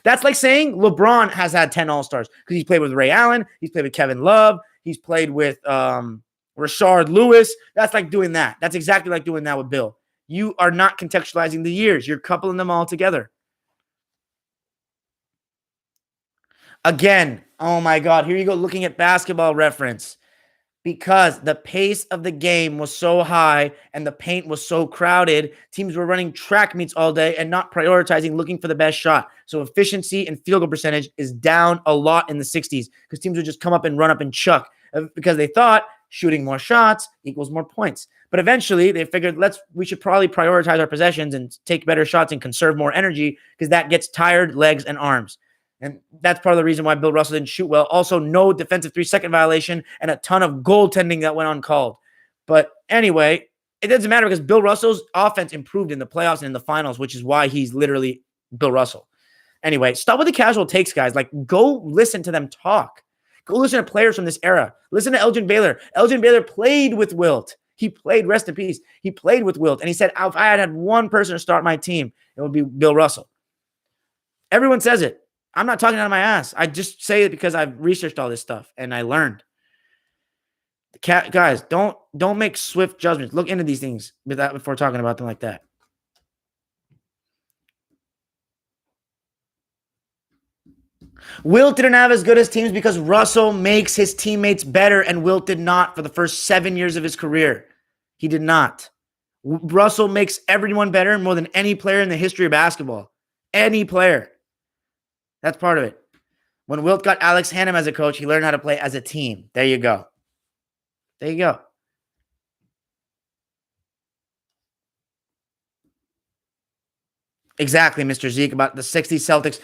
that's like saying LeBron has had 10 All-Stars because he's played with Ray Allen. He's played with Kevin Love. He's played with Rashard Lewis. That's like doing that. That's exactly like doing that with Bill. You are not contextualizing the years. You're coupling them all together. Again, oh my God, here you go looking at Basketball Reference. Because the pace of the game was so high and the paint was so crowded, teams were running track meets all day and not prioritizing looking for the best shot. So efficiency and field goal percentage is down a lot in the 60s because teams would just come up and run up and chuck because they thought shooting more shots equals more points. But eventually they figured we should probably prioritize our possessions and take better shots and conserve more energy because that gets tired legs and arms. And that's part of the reason why Bill Russell didn't shoot well. Also, no defensive 3-second violation and a ton of goaltending that went uncalled. But anyway, it doesn't matter because Bill Russell's offense improved in the playoffs and in the finals, which is why he's literally Bill Russell. Anyway, stop with the casual takes, guys. Go listen to them talk. Go listen to players from this era. Listen to Elgin Baylor. Elgin Baylor played with Wilt. He played, rest in peace. He played with Wilt. And he said, if I had one person to start my team, it would be Bill Russell. Everyone says it. I'm not talking out of my ass. I just say it because I've researched all this stuff and I learned. Guys, don't make swift judgments. Look into these things before talking about them like that. Wilt didn't have as good as teams because Russell makes his teammates better, and Wilt did not for the first 7 years of his career. He did not. Russell makes everyone better more than any player in the history of basketball. Any player. That's part of it. When Wilt got Alex Hannum as a coach, he learned how to play as a team. There you go. There you go. Exactly, Mr. Zeke, about the 60 Celtics.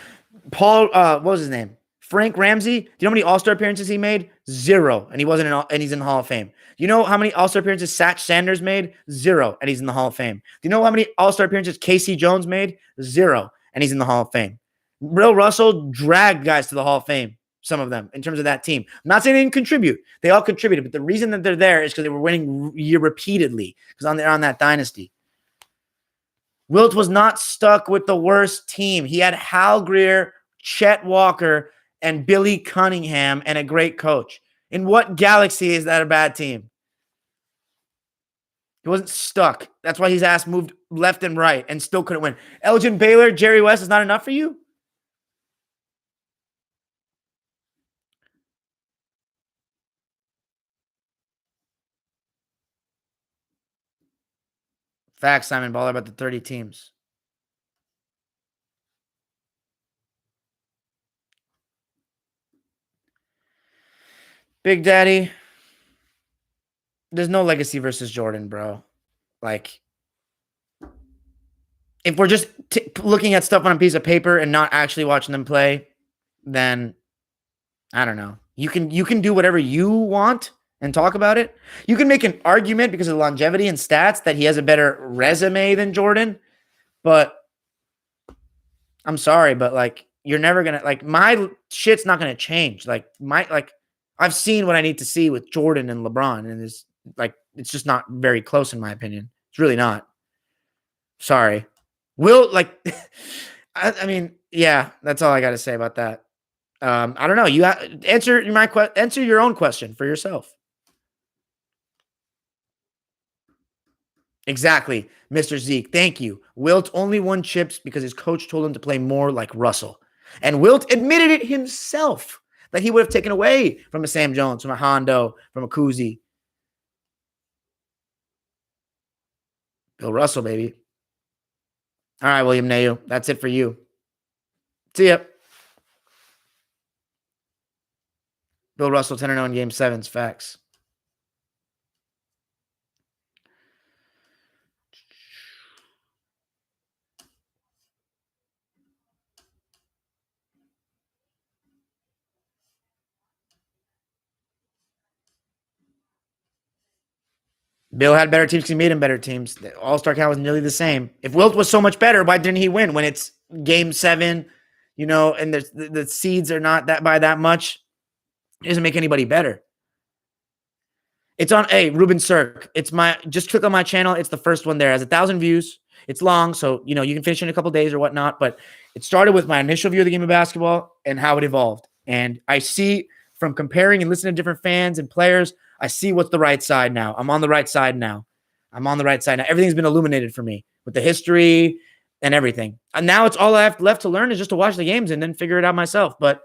What was his name? Frank Ramsey. Do you know how many All-Star appearances he made? 0. And he's in the Hall of Fame. Do you know how many All-Star appearances Satch Sanders made? 0. And he's in the Hall of Fame. Do you know how many All-Star appearances Casey Jones made? 0. And he's in the Hall of Fame. Bill Russell dragged guys to the Hall of Fame, some of them, in terms of that team. I'm not saying they didn't contribute. They all contributed, but the reason that they're there is because they were winning repeatedly because they're on that dynasty. Wilt was not stuck with the worst team. He had Hal Greer, Chet Walker, and Billy Cunningham, and a great coach. In what galaxy is that a bad team? He wasn't stuck. That's why his ass moved left and right and still couldn't win. Elgin Baylor, Jerry West is not enough for you? Facts, Simon Baller, about the 30 teams. Big Daddy, there's no legacy versus Jordan, bro. If we're just looking at stuff on a piece of paper and not actually watching them play, then I don't know. You can do whatever you want and talk about it. You can make an argument because of longevity and stats that he has a better resume than Jordan, but I'm sorry, but you're never gonna my shit's not gonna change. I've seen what I need to see with Jordan and LeBron, and it's just not very close in my opinion. It's really not. Sorry. I mean, yeah, that's all I got to say about that. I don't know. You answer your own question for yourself. Exactly, Mr. Zeke. Thank you. Wilt only won chips because his coach told him to play more like Russell. And Wilt admitted it himself that he would have taken away from a Sam Jones, from a Hondo, from a Kuzi. Bill Russell, baby. All right, William Nayu. That's it for you. See ya. Bill Russell 10-0 in game 7's facts. Bill had better teams because he made him better teams. The All-Star count was nearly the same. If Wilt was so much better, why didn't he win when it's game 7, and the seeds are not that by that much? It doesn't make anybody better. It's on Ruben Cirque. Just click on my channel. It's the first one there. It has 1,000 views. It's long, so you can finish in a couple days or whatnot. But it started with my initial view of the game of basketball and how it evolved. And I see from comparing and listening to different fans and players, I see what's the right side now. I'm on the right side now. Everything's been illuminated for me with the history and everything. And now it's all I have left to learn is just to watch the games and then figure it out myself. But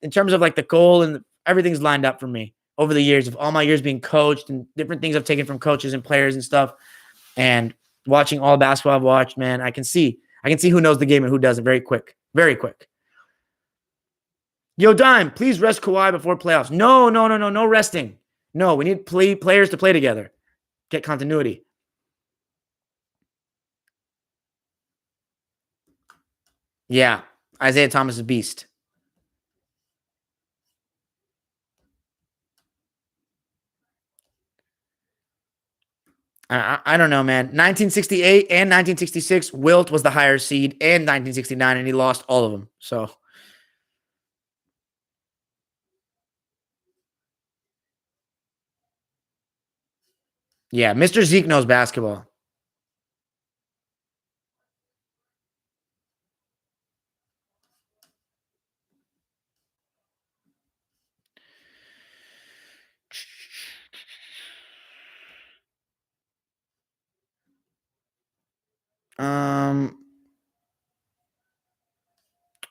in terms of like the goal and everything's lined up for me over the years of all my years being coached and different things I've taken from coaches and players and stuff, and watching all basketball I've watched, man, I can see who knows the game and who doesn't very quick. Yo, Dime, please rest Kawhi before playoffs. No resting. No, we need players to play together. Get continuity. Yeah, Isaiah Thomas is a beast. I don't know, man. 1968 and 1966, Wilt was the higher seed, and 1969, and he lost all of them. So, yeah, Mr. Zeke knows basketball.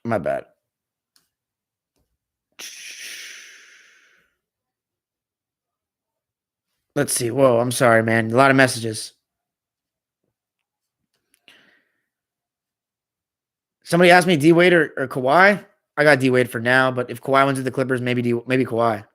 My bad. Let's see. Whoa, I'm sorry, man. A lot of messages. Somebody asked me D Wade or Kawhi. I got D Wade for now, but if Kawhi went to the Clippers, maybe Kawhi.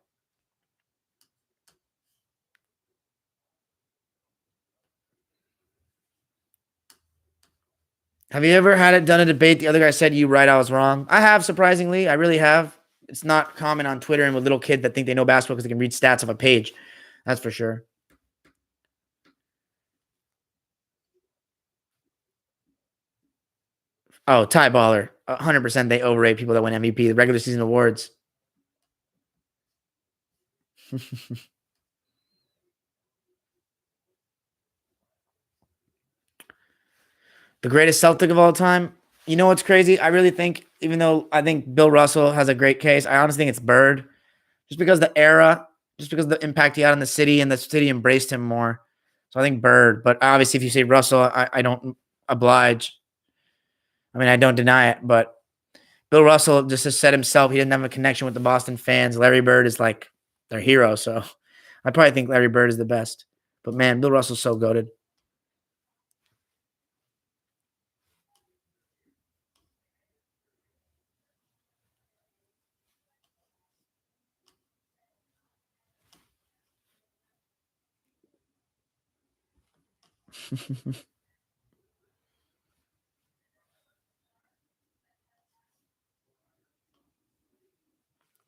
Have you ever had it done a debate? The other guy said you right, I was wrong. I have, surprisingly. I really have. It's not common on Twitter and with little kids that think they know basketball because they can read stats off a page. That's for sure. Oh, Ty Baller. 100% they overrate people that win MVP, the regular season awards. The greatest Celtic of all time? You know what's crazy? I really think, even though I think Bill Russell has a great case, I honestly think it's Bird. Just because the era, just because the impact he had on the city and the city embraced him more. So I think Bird. But obviously, if you say Russell, I don't oblige. I mean, I don't deny it. But Bill Russell just has said himself he didn't have a connection with the Boston fans. Larry Bird is like their hero. So I probably think Larry Bird is the best. But man, Bill Russell's so goated.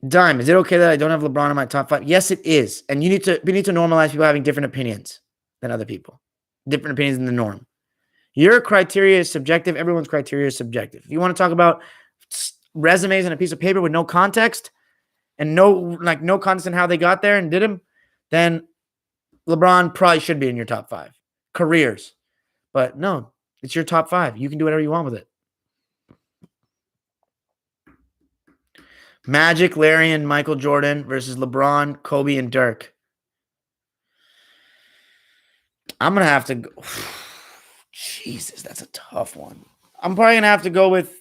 Dime, is it okay that I don't have LeBron in my top 5? Yes, it is. And we need to normalize people having different opinions than other people. Different opinions than the norm. Your criteria is subjective. Everyone's criteria is subjective. If you want to talk about resumes and a piece of paper with no context and no context in how they got there and did them, then LeBron probably should be in your top 5 careers. But no, it's your top 5. You can do whatever you want with it. Magic, Larry, and Michael Jordan versus LeBron, Kobe, and Dirk. I'm gonna have to go. Jesus, that's a tough one. I'm probably gonna have to go with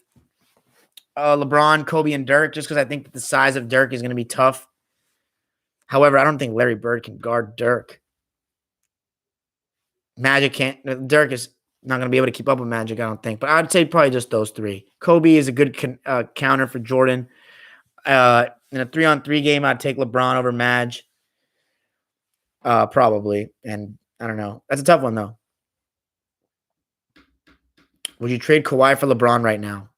LeBron, Kobe, and Dirk, just because I think that the size of Dirk is gonna be tough. However, I don't think Larry Bird can guard Dirk. Magic can't. Dirk is not gonna be able to keep up with Magic, I don't think. But I'd say probably just those three. Kobe is a good counter for Jordan. In a 3-on-3 game, I'd take LeBron over Madge. Probably. And I don't know. That's a tough one, though. Would you trade Kawhi for LeBron right now?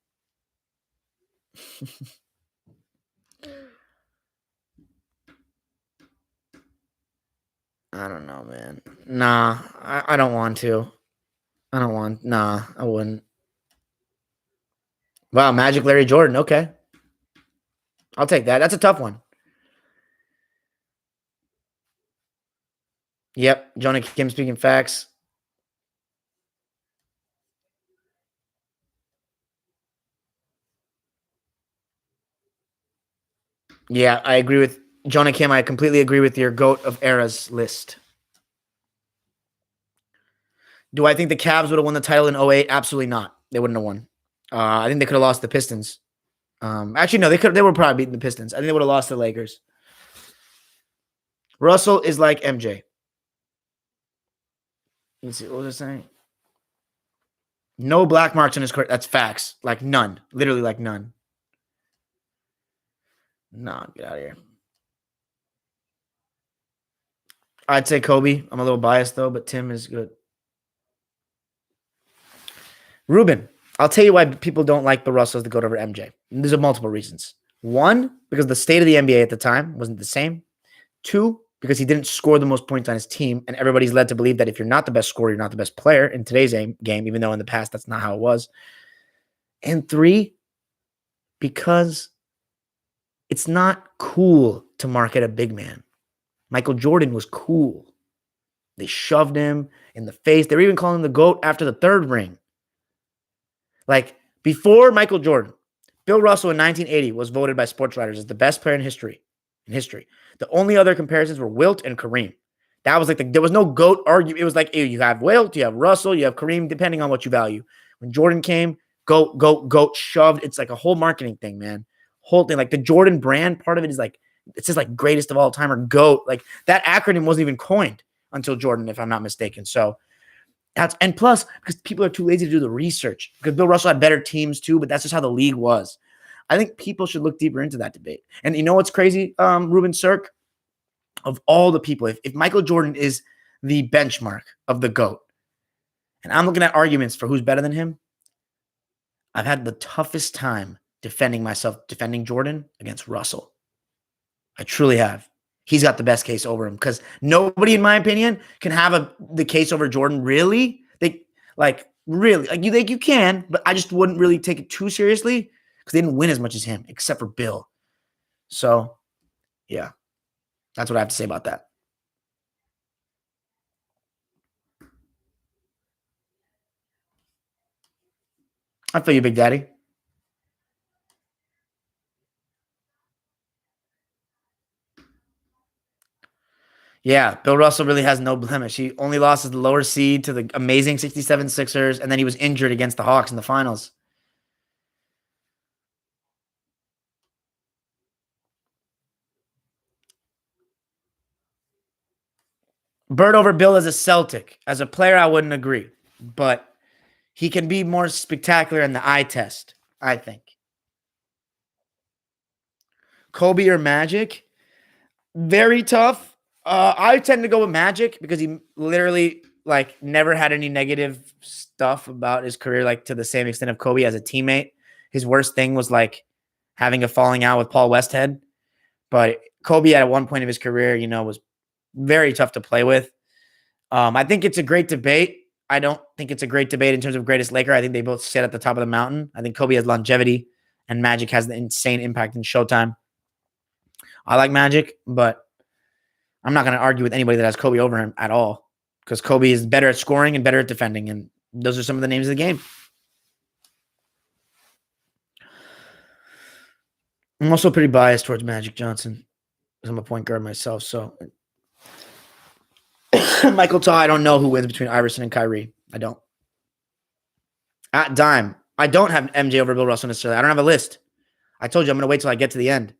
I don't know, man. Nah, I don't want to. Nah, I wouldn't. Wow, Magic Larry Jordan. Okay. I'll take that. That's a tough one. Yep. Jonah Kim speaking facts. Yeah, I agree with Jonah Kim. I completely agree with your GOAT of eras list. Do I think the Cavs would have won the title in 08? Absolutely not. They wouldn't have won. I think they could have lost the Pistons. Actually, no, they could. They would probably beaten the Pistons. I think they would have lost the Lakers. Russell is like MJ. Let's see. What was I saying? No black marks on his career. That's facts. Like none. Literally like none. Nah, get out of here. I'd say Kobe. I'm a little biased though, but Tim is good. Ruben, I'll tell you why people don't like the Russells to go over MJ. And there's multiple reasons. One, because the state of the NBA at the time wasn't the same. Two, because he didn't score the most points on his team, and everybody's led to believe that if you're not the best scorer, you're not the best player in today's game, even though in the past that's not how it was. And three, because it's not cool to market a big man. Michael Jordan was cool. They shoved him in the face. They were even calling him the GOAT after the third ring. Like, before Michael Jordan, Bill Russell in 1980 was voted by sports writers as the best player in history. The only other comparisons were Wilt and Kareem. That was like there was no GOAT argument. It was like, you have Wilt, you have Russell, you have Kareem, depending on what you value. When Jordan came, GOAT, shoved. It's like a whole marketing thing, man. Whole thing. Like the Jordan brand, part of it is like, it's just like greatest of all time or GOAT. Like that acronym wasn't even coined until Jordan, if I'm not mistaken. So and plus, because people are too lazy to do the research. Because Bill Russell had better teams too, but that's just how the league was. I think people should look deeper into that debate. And you know what's crazy, Ruben Cirque? Of all the people, if Michael Jordan is the benchmark of the GOAT, and I'm looking at arguments for who's better than him, I've had the toughest time defending Jordan against Russell. I truly have. He's got the best case over him because nobody, in my opinion, can have the case over Jordan. Really, you can, but I just wouldn't really take it too seriously because they didn't win as much as him, except for Bill. So, yeah, that's what I have to say about that. I feel you, Big Daddy. Yeah, Bill Russell really has no blemish. He only lost as the lower seed to the amazing 67 Sixers, and then he was injured against the Hawks in the finals. Bird over Bill as a Celtic. As a player, I wouldn't agree, but he can be more spectacular in the eye test, I think. Kobe or Magic? Very tough. I tend to go with Magic because he literally never had any negative stuff about his career, like to the same extent of Kobe as a teammate. His worst thing was like having a falling out with Paul Westhead. But Kobe at one point of his career, was very tough to play with. I think it's a great debate. I don't think it's a great debate in terms of greatest Laker. I think they both sit at the top of the mountain. I think Kobe has longevity and Magic has the insane impact in Showtime. I like Magic, but I'm not going to argue with anybody that has Kobe over him at all because Kobe is better at scoring and better at defending, and those are some of the names of the game. I'm also pretty biased towards Magic Johnson because I'm a point guard myself, so Michael Taw, I don't know who wins between Iverson and Kyrie. I don't. At Dime, I don't have MJ over Bill Russell necessarily. I don't have a list. I told you I'm going to wait till I get to the end.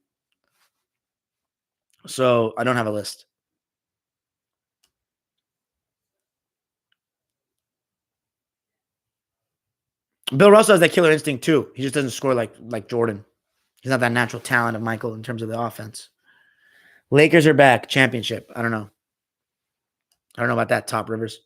So I don't have a list. Bill Russell has that killer instinct too. He just doesn't score like Jordan. He's not that natural talent of Michael in terms of the offense. Lakers are back. Championship. I don't know. I don't know about that, Top Rivers.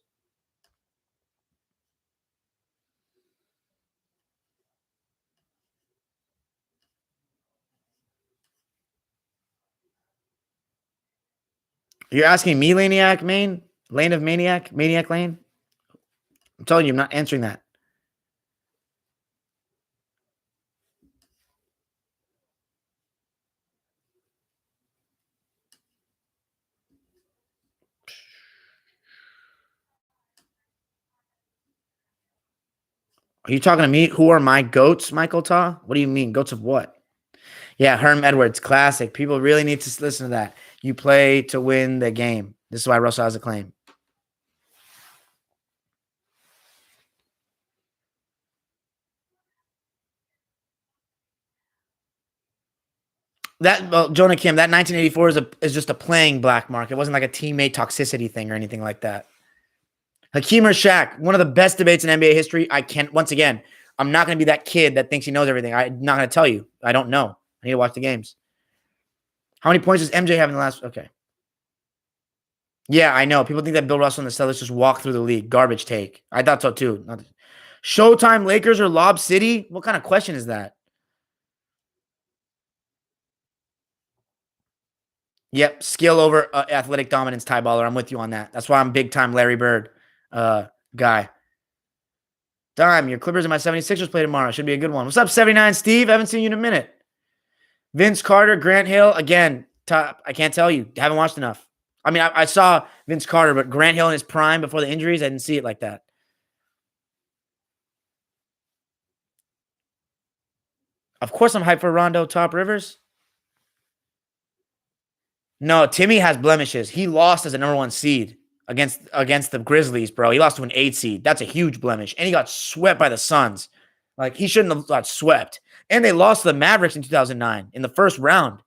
You're asking me, Laniac, Maine? Lane of Maniac? Maniac Lane? I'm telling you, I'm not answering that. Are you talking to me? Who are my goats, Michael Taw? What do you mean? Goats of what? Yeah, Herm Edwards, classic. People really need to listen to that. You play to win the game. This is why Russell has a claim. Jonah Kim, that 1984 is just a playing black mark. It wasn't like a teammate toxicity thing or anything like that. Hakeem or Shaq, one of the best debates in NBA history. Once again, I'm not going to be that kid that thinks he knows everything. I'm not going to tell you. I don't know. I need to watch the games. How many points does MJ have in the last? Okay. Yeah, I know. People think that Bill Russell and the Celtics just walk through the league. Garbage take. I thought so too. Showtime Lakers or Lob City? What kind of question is that? Yep, skill over athletic dominance, Ty Baller. I'm with you on that. That's why I'm big time Larry Bird guy. Dime, your Clippers and my 76ers play tomorrow. Should be a good one. What's up, 79 Steve? Haven't seen you in a minute. Vince Carter, Grant Hill. Again, top. I can't tell you. Haven't watched enough. I mean, I saw Vince Carter, but Grant Hill in his prime before the injuries, I didn't see it like that. Of course, I'm hyped for Rondo, Top Rivers. No, Timmy has blemishes. He lost as a number 1 seed against the Grizzlies, bro. He lost to an 8 seed. That's a huge blemish. And he got swept by the Suns. Like, he shouldn't have got swept. And they lost to the Mavericks in 2009 in the first round.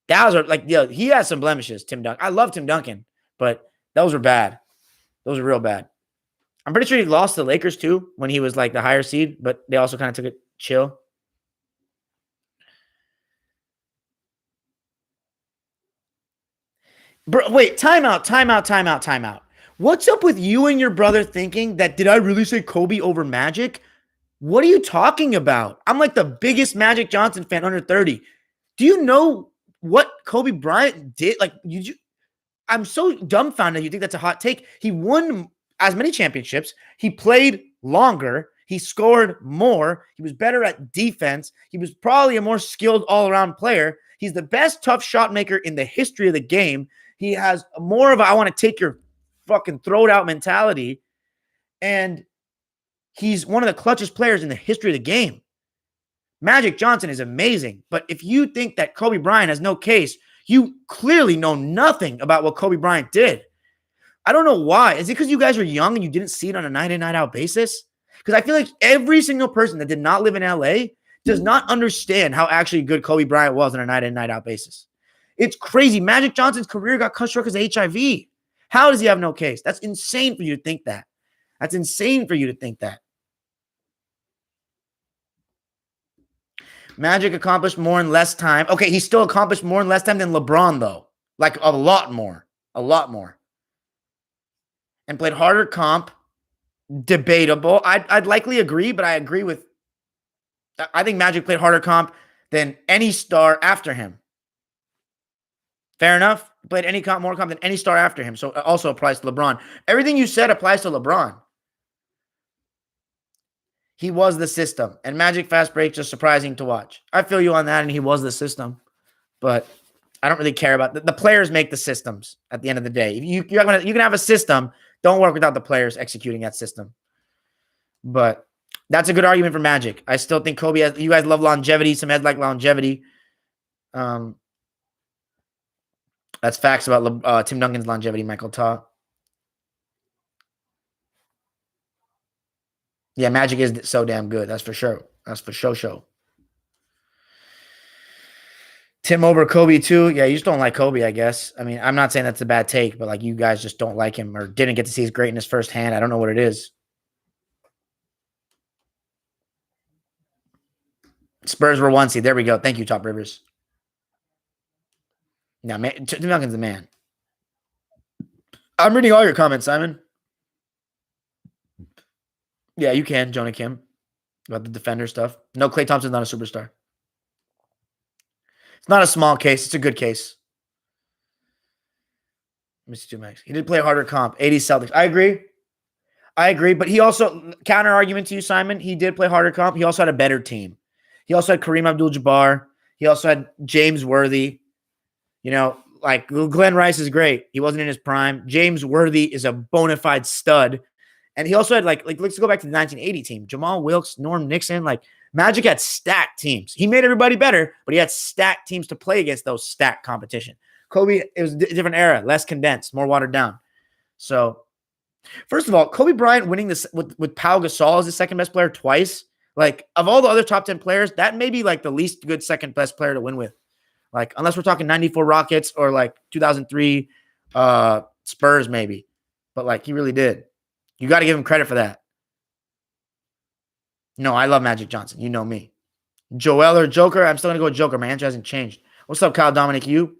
That was like, yeah, he has some blemishes, Tim Duncan. I love Tim Duncan, but those were bad. Those were real bad. I'm pretty sure he lost to the Lakers too when he was like the higher seed, but they also kind of took it chill. Bro, wait, timeout. What's up with you and your brother thinking that did I really say Kobe over Magic? What are you talking about? I'm like the biggest Magic Johnson fan under 30. Do you know what Kobe Bryant did? Like, I'm so dumbfounded you think that's a hot take. He won as many championships. He played longer. He scored more. He was better at defense. He was probably a more skilled all-around player. He's the best tough shot maker in the history of the game. He has more of a I want to take your fucking throat out mentality. And he's one of the clutchest players in the history of the game. Magic Johnson is amazing. But if you think that Kobe Bryant has no case, you clearly know nothing about what Kobe Bryant did. I don't know why. Is it because you guys are young and you didn't see it on a night in, night out basis? Because I feel like every single person that did not live in LA does not understand how actually good Kobe Bryant was on a night in, night out basis. It's crazy. Magic Johnson's career got cut short because of HIV. How does he have no case? That's insane for you to think that. That's insane for you to think that. Magic accomplished more in less time. Okay, he still accomplished more in less time than LeBron, though. Like a lot more. A lot more. And played harder comp. Debatable. I'd likely agree, but I agree with. I think Magic played harder comp than any star after him. Fair enough. Played any comp, more comp than any star after him. So it also applies to LeBron. Everything you said applies to LeBron. He was the system. And Magic fast breaks are surprising to watch. I feel you on that, and he was the system. But I don't really care about the players make the systems at the end of the day. You can have a system. Don't work without the players executing that system. But that's a good argument for Magic. I still think Kobe has, you guys love longevity. Some heads like longevity. That's facts about Tim Duncan's longevity, Michael Taw. Yeah, Magic is so damn good. That's for sure. That's for sure. Tim over Kobe too. Yeah, you just don't like Kobe, I guess. I mean, I'm not saying that's a bad take, but like you guys just don't like him or didn't get to see his greatness firsthand. I don't know what it is. Spurs were 1 seed. There we go. Thank you, Top Rivers. Now, man, Tim Duncan's the man. I'm reading all your comments, Simon. Yeah, you can, Jonah Kim, about the defender stuff. No, Klay Thompson's not a superstar. It's not a small case. It's a good case. Let me see, two Max. He did play a harder comp. 80 Celtics. I agree. But he also, counter argument to you, Simon, he did play harder comp. He also had a better team. He also had Kareem Abdul-Jabbar. He also had James Worthy. You know, like Glenn Rice is great. He wasn't in his prime. James Worthy is a bona fide stud. And he also had like let's go back to the 1980 team. Jamal Wilkes, Norm Nixon, like Magic had stacked teams. He made everybody better, but he had stacked teams to play against those stacked competition. Kobe, it was a different era, less condensed, more watered down. So, first of all, Kobe Bryant winning this with Pau Gasol as the second best player twice. Like, of all the other top 10 players, that may be like the least good second best player to win with. Like, unless we're talking 94 Rockets or like 2003 Spurs, maybe. But like, he really did. You got to give him credit for that. No, I love Magic Johnson. You know me. Joel or Joker? I'm still going to go with Joker. My answer hasn't changed. What's up, Kyle Dominic? You?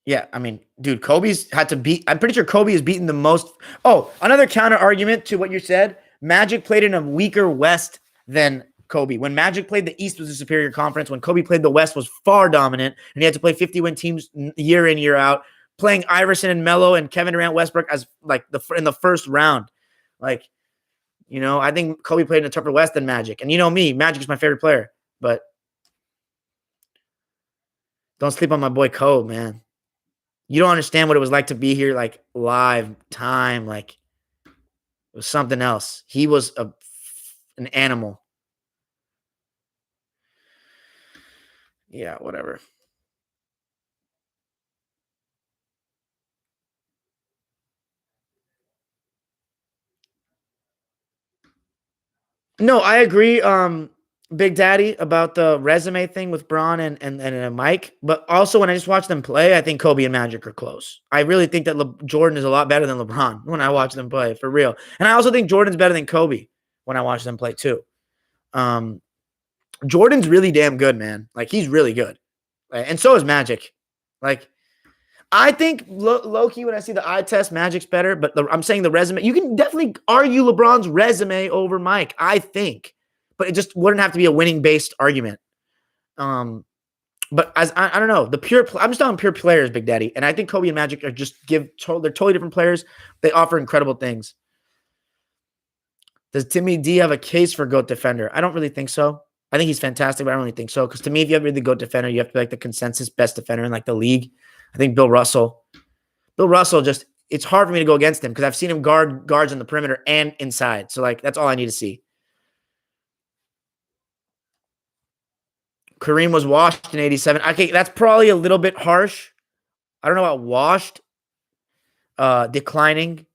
Yeah, I mean, dude, Kobe's had to beat. I'm pretty sure Kobe has beaten the most. Oh, another counter argument to what you said. Magic played in a weaker West than Kobe. When Magic played, the East was a superior conference. When Kobe played, the West was far dominant, and he had to play 50-win teams year in, year out, playing Iverson and Melo and Kevin Durant, Westbrook as like in the first round. Like, you know, I think Kobe played in a tougher West than Magic. And you know me, Magic is my favorite player, but don't sleep on my boy Kobe, man. You don't understand what it was like to be here, like live time. Like it was something else. He was an animal. Yeah, whatever. No, I agree. Big Daddy about the resume thing with Braun and Mike, but also when I just watch them play, I think Kobe and Magic are close. I really think that Jordan is a lot better than LeBron when I watch them play, for real. And I also think Jordan's better than Kobe when I watch them play too. Jordan's really damn good, man. Like he's really good, and so is Magic. Like I think low-key when I see the eye test, Magic's better, but I'm saying the resume. You can definitely argue LeBron's resume over Mike, I think, but it just wouldn't have to be a winning-based argument. But as I don't know, I'm just talking pure players, Big Daddy, and I think Kobe and Magic are just they're totally different players. They offer incredible things. Does Timmy D have a case for GOAT defender? I don't really think so. I think he's fantastic, but I don't really think so. Because to me, if you have really GOAT defender, you have to be like the consensus best defender in like the league. I think Bill Russell just, it's hard for me to go against him because I've seen him guard guards on the perimeter and inside. So like, that's all I need to see. Kareem was washed in 87. Okay, that's probably a little bit harsh. I don't know about washed. Declining.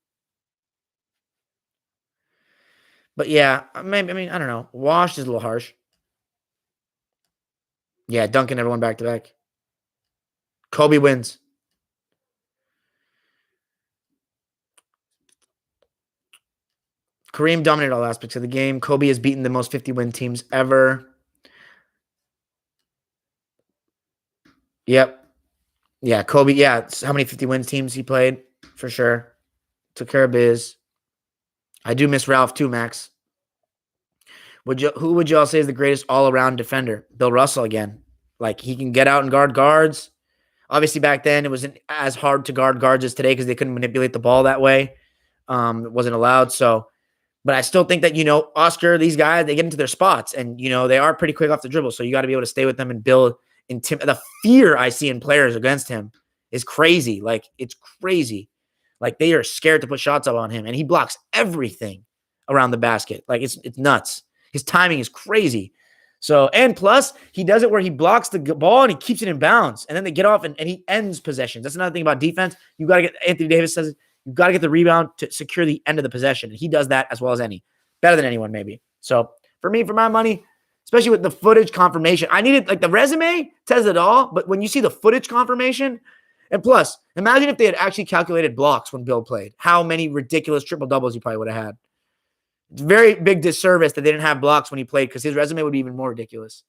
But yeah, maybe, I mean, I don't know. Washed is a little harsh. Yeah, Duncan never won back-to-back. Kobe wins. Kareem dominated all aspects of the game. Kobe has beaten the most 50-win teams ever. Yep. Yeah, Kobe, yeah. How many 50-win teams he played? For sure. Took care of biz. I do miss Ralph too, Max. Who would y'all say is the greatest all-around defender? Bill Russell again. Like, he can get out and guard guards. Obviously, back then, it wasn't as hard to guard guards as today because they couldn't manipulate the ball that way. It wasn't allowed. So, but I still think that, Oscar, these guys, they get into their spots and, they are pretty quick off the dribble. So you got to be able to stay with them and build the fear I see in players against him is crazy. Like, it's crazy. Like, they are scared to put shots up on him and he blocks everything around the basket. Like, it's nuts. His timing is crazy. So, and plus, he does it where he blocks the ball and he keeps it in bounds. And then they get off and he ends possessions. That's another thing about defense. You got to get, Anthony Davis says, You've got to get the rebound to secure the end of the possession. And he does that as well as any. Better than anyone, maybe. So for me, for my money, especially with the footage confirmation, I needed, like, the resume says it all, but when you see the footage confirmation, and plus, imagine if they had actually calculated blocks when Bill played, how many ridiculous triple doubles he probably would have had. It's a very big disservice that they didn't have blocks when he played, because his resume would be even more ridiculous.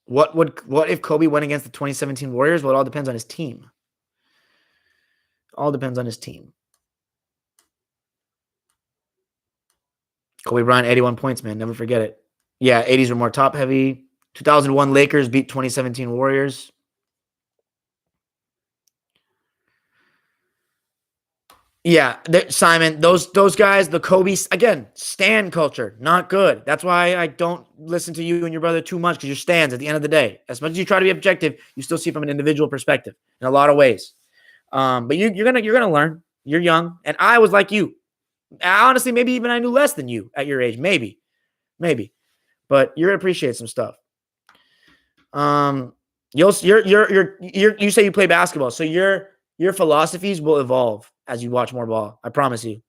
What if Kobe went against the 2017 Warriors? Well, it all depends on his team. All depends on his team. Kobe Bryant, 81 points, man. Never forget it. Yeah, 80s were more top heavy. 2001 Lakers beat 2017 Warriors. Yeah, Simon, those guys, the Kobe, again, stan culture, not good. That's why I don't listen to you and your brother too much, because you're stans at the end of the day. As much as you try to be objective, you still see from an individual perspective in a lot of ways. But you're gonna learn. You're young, and I was like you. Honestly, maybe even I knew less than you at your age. Maybe, but you're gonna appreciate some stuff. You say you play basketball, so your philosophies will evolve as you watch more ball. I promise you.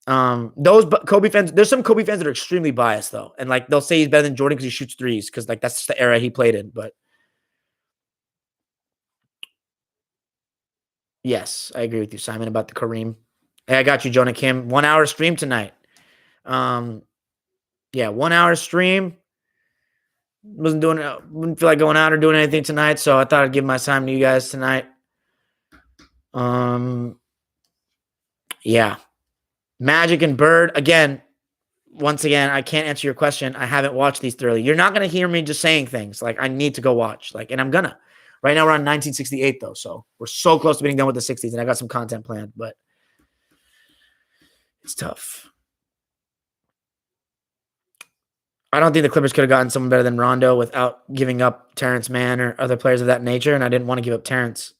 Those Kobe fans, there's some Kobe fans that are extremely biased though, and like they'll say he's better than Jordan because he shoots threes, because like that's the era he played in. But yes, I agree with you, Simon, about the Kareem. Hey, I got you, Jonah Kim. 1 hour stream tonight. Yeah, 1 hour stream. Wouldn't feel like going out or doing anything tonight, so I thought I'd give my time to you guys tonight. Yeah. Magic and Bird, again, once again, I can't answer your question. I haven't watched these thoroughly. You're not going to hear me just saying things. Like, I need to go watch. Like, and I'm gonna. Right now we're on 1968 though, so we're so close to being done with the 60s, and I got some content planned, but it's tough. I don't think the Clippers could have gotten someone better than Rondo without giving up Terrence Mann or other players of that nature, and I didn't want to give up Terrence.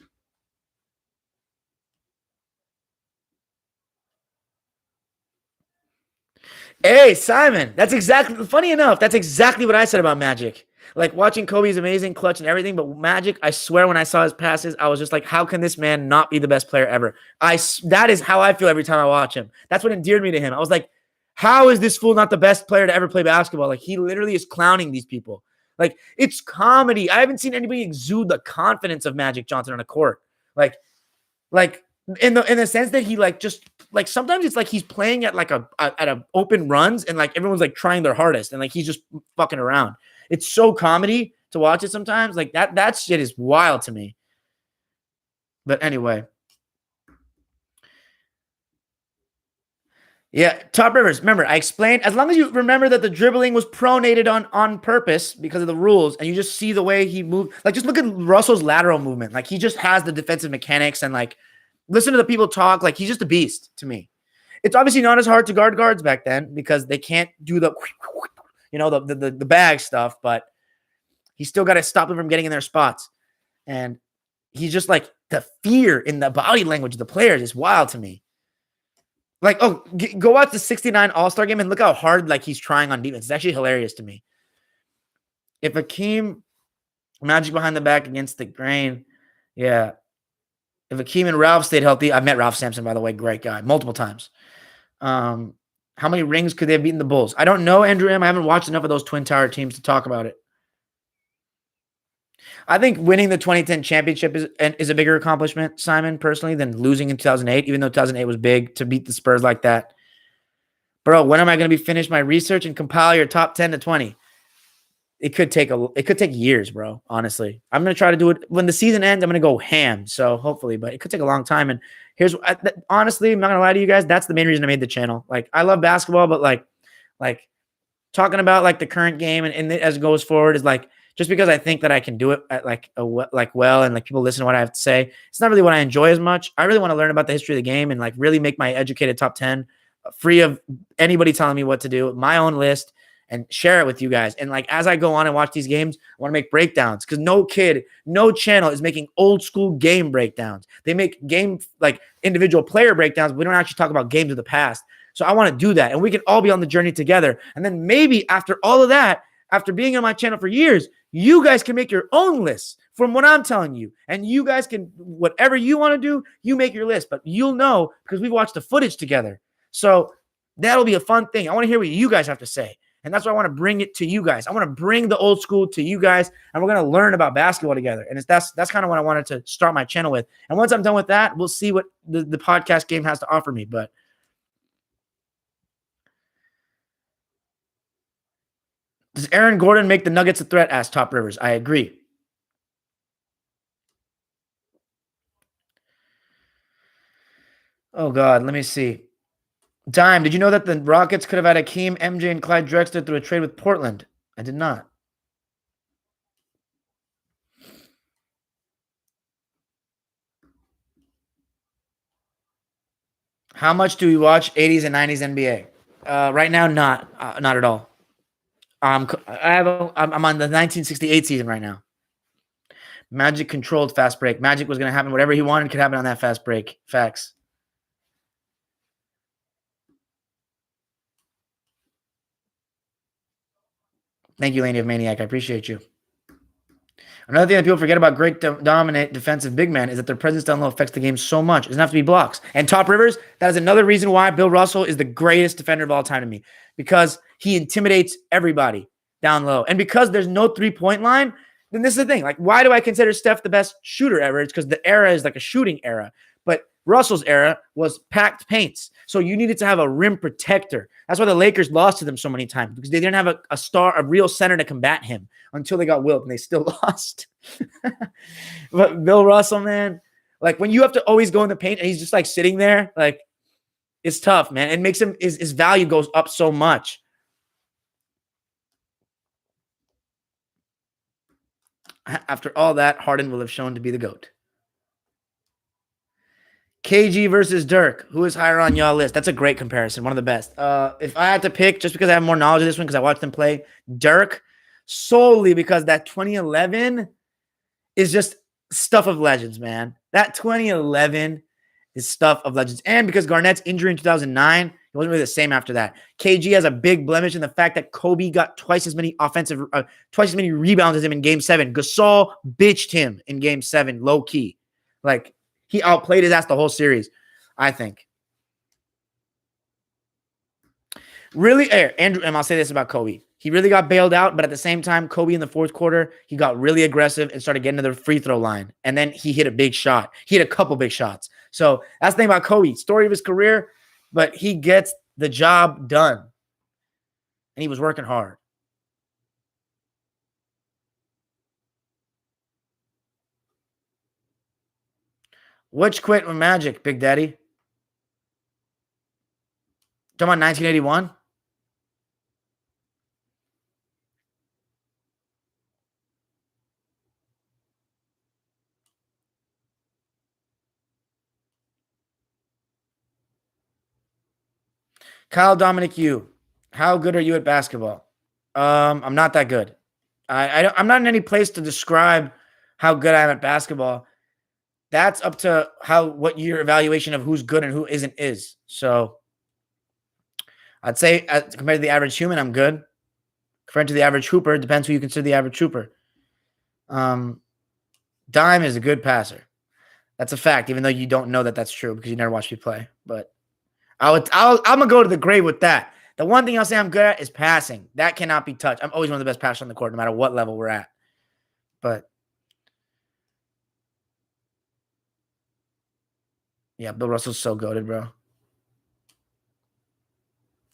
Hey, Simon, that's exactly, funny enough, that's exactly what I said about Magic. Like, watching Kobe's amazing, clutch and everything, but Magic, I swear when I saw his passes, I was just like, how can this man not be the best player ever? That is how I feel every time I watch him. That's what endeared me to him. I was like, how is this fool not the best player to ever play basketball? Like, he literally is clowning these people. Like, it's comedy. I haven't seen anybody exude the confidence of Magic Johnson on a court. Like in the sense that he like just like sometimes it's like he's playing at like at a open runs, and like everyone's like trying their hardest, and like he's just fucking around. It's so comedy to watch it sometimes. Like that shit is wild to me. But anyway. Yeah, Top Rivers. Remember, I explained, as long as you remember that the dribbling was pronated on purpose because of the rules, and you just see the way he moved. Like, just look at Russell's lateral movement. Like, he just has the defensive mechanics, and like, listen to the people talk. Like, he's just a beast to me. It's obviously not as hard to guard guards back then because they can't do the, the bag stuff, but he's still got to stop them from getting in their spots. And he's just like, the fear in the body language of the players is wild to me. Like, go watch the 69 All-Star game and look how hard like he's trying on defense. It's actually hilarious to me. If Akeem, Magic behind the back against the grain, yeah. If Akeem and Ralph stayed healthy, I've met Ralph Sampson, by the way, great guy, multiple times. How many rings could they have beaten the Bulls? I don't know, Andrew M. I haven't watched enough of those Twin Tower teams to talk about it. I think winning the 2010 championship is a bigger accomplishment, Simon, personally, than losing in 2008, even though 2008 was big to beat the Spurs like that. Bro, when am I going to be finished my research and compile your top 10 to 20? It could take years, bro, honestly. I'm going to try to do it. When the season ends, I'm going to go ham, so hopefully, but it could take a long time. And honestly, I'm not going to lie to you guys, that's the main reason I made the channel. Like, I love basketball, but like talking about like the current game and as it goes forward is like, just because I think that I can do it at well, and like people listen to what I have to say, it's not really what I enjoy as much. I really want to learn about the history of the game and like really make my educated top 10 free of anybody telling me what to do, my own list, and share it with you guys. And like, as I go on and watch these games, I want to make breakdowns because no channel is making old school game breakdowns. They make game like individual player breakdowns. But we don't actually talk about games of the past. So I want to do that. And we can all be on the journey together. And then maybe after all of that, after being on my channel for years, you guys can make your own lists from what I'm telling you. And you guys can, whatever you want to do, you make your list. But you'll know because we've watched the footage together. So that'll be a fun thing. I want to hear what you guys have to say. And that's why I want to bring it to you guys. I want to bring the old school to you guys, and we're going to learn about basketball together. And that's kind of what I wanted to start my channel with. And once I'm done with that, we'll see what the podcast game has to offer me. But does Aaron Gordon make the Nuggets a threat? Asked Top Rivers. I agree. Oh, God. Let me see. Dime, did you know that the Rockets could have had Hakeem, MJ, and Clyde Drexler through a trade with Portland? I did not. How much do we watch 80s and 90s NBA? Right now, not at all. I'm on the 1968 season right now. Magic controlled fast break. Magic was going to happen. Whatever he wanted could happen on that fast break. Facts. Thank you, Laney of Maniac. I appreciate you. Another thing that people forget about great dominant defensive big men is that their presence down low affects the game so much. It doesn't have to be blocks. And Top Rivers, that is another reason why Bill Russell is the greatest defender of all time to me, because he intimidates everybody down low. And because there's no three-point line, then this is the thing. Like, why do I consider Steph the best shooter ever? It's because the era is like a shooting era. But Russell's era was packed paints. So you needed to have a rim protector. That's why the Lakers lost to them so many times, because they didn't have a real center to combat him until they got Wilt, and they still lost. But Bill Russell, man, like when you have to always go in the paint and he's just like sitting there, like it's tough, man. It makes him, his value goes up so much. After all that, Harden will have shown to be the GOAT. KG versus Dirk. Who is higher on y'all list? That's a great comparison. One of the best. If I had to pick, just because I have more knowledge of this one, because I watched them play, Dirk, solely because that 2011 is just stuff of legends, man. That 2011 is stuff of legends. And because Garnett's injury in 2009, it wasn't really the same after that. KG has a big blemish in the fact that Kobe got twice as many rebounds as him in Game 7. Gasol bitched him in Game 7, low key. Like, he outplayed his ass the whole series, I think. Really, Andrew, and I'll say this about Kobe. He really got bailed out, but at the same time, Kobe in the fourth quarter, he got really aggressive and started getting to the free throw line. And then he hit a big shot. He hit a couple big shots. So that's the thing about Kobe. Story of his career, but he gets the job done. And he was working hard. Which quit with Magic, Big Daddy? Talking about 1981? Kyle Dominic, how good are you at basketball? I'm not that good. I'm not in any place to describe how good I am at basketball. That's up to what your evaluation of who's good and who isn't is. So I'd say compared to the average human, I'm good. Compared to the average hooper, it depends who you consider the average hooper. Dime is a good passer. That's a fact, even though you don't know that that's true because you never watched me play. But I'm gonna go to the grave with that. The one thing I'll say I'm good at is passing. That cannot be touched. I'm always one of the best passers on the court, no matter what level we're at. But yeah, Bill Russell's so goated, bro.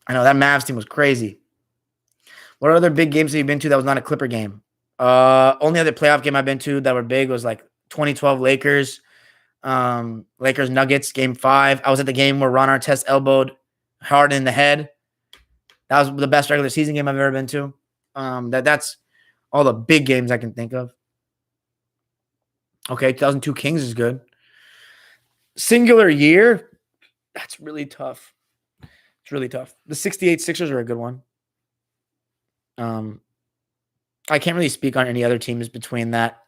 I know that Mavs team was crazy. What other big games have you been to that was not a Clipper game? Only other playoff game I've been to that were big was like 2012 Lakers, Lakers Nuggets game 5. I was at the game where Ron Artest elbowed Harden in the head. That was the best regular season game I've ever been to. That's all the big games I can think of. Okay, 2002 Kings is good. Singular year, that's really tough. It's really tough. The 68 Sixers are a good one. I can't really speak on any other teams between that.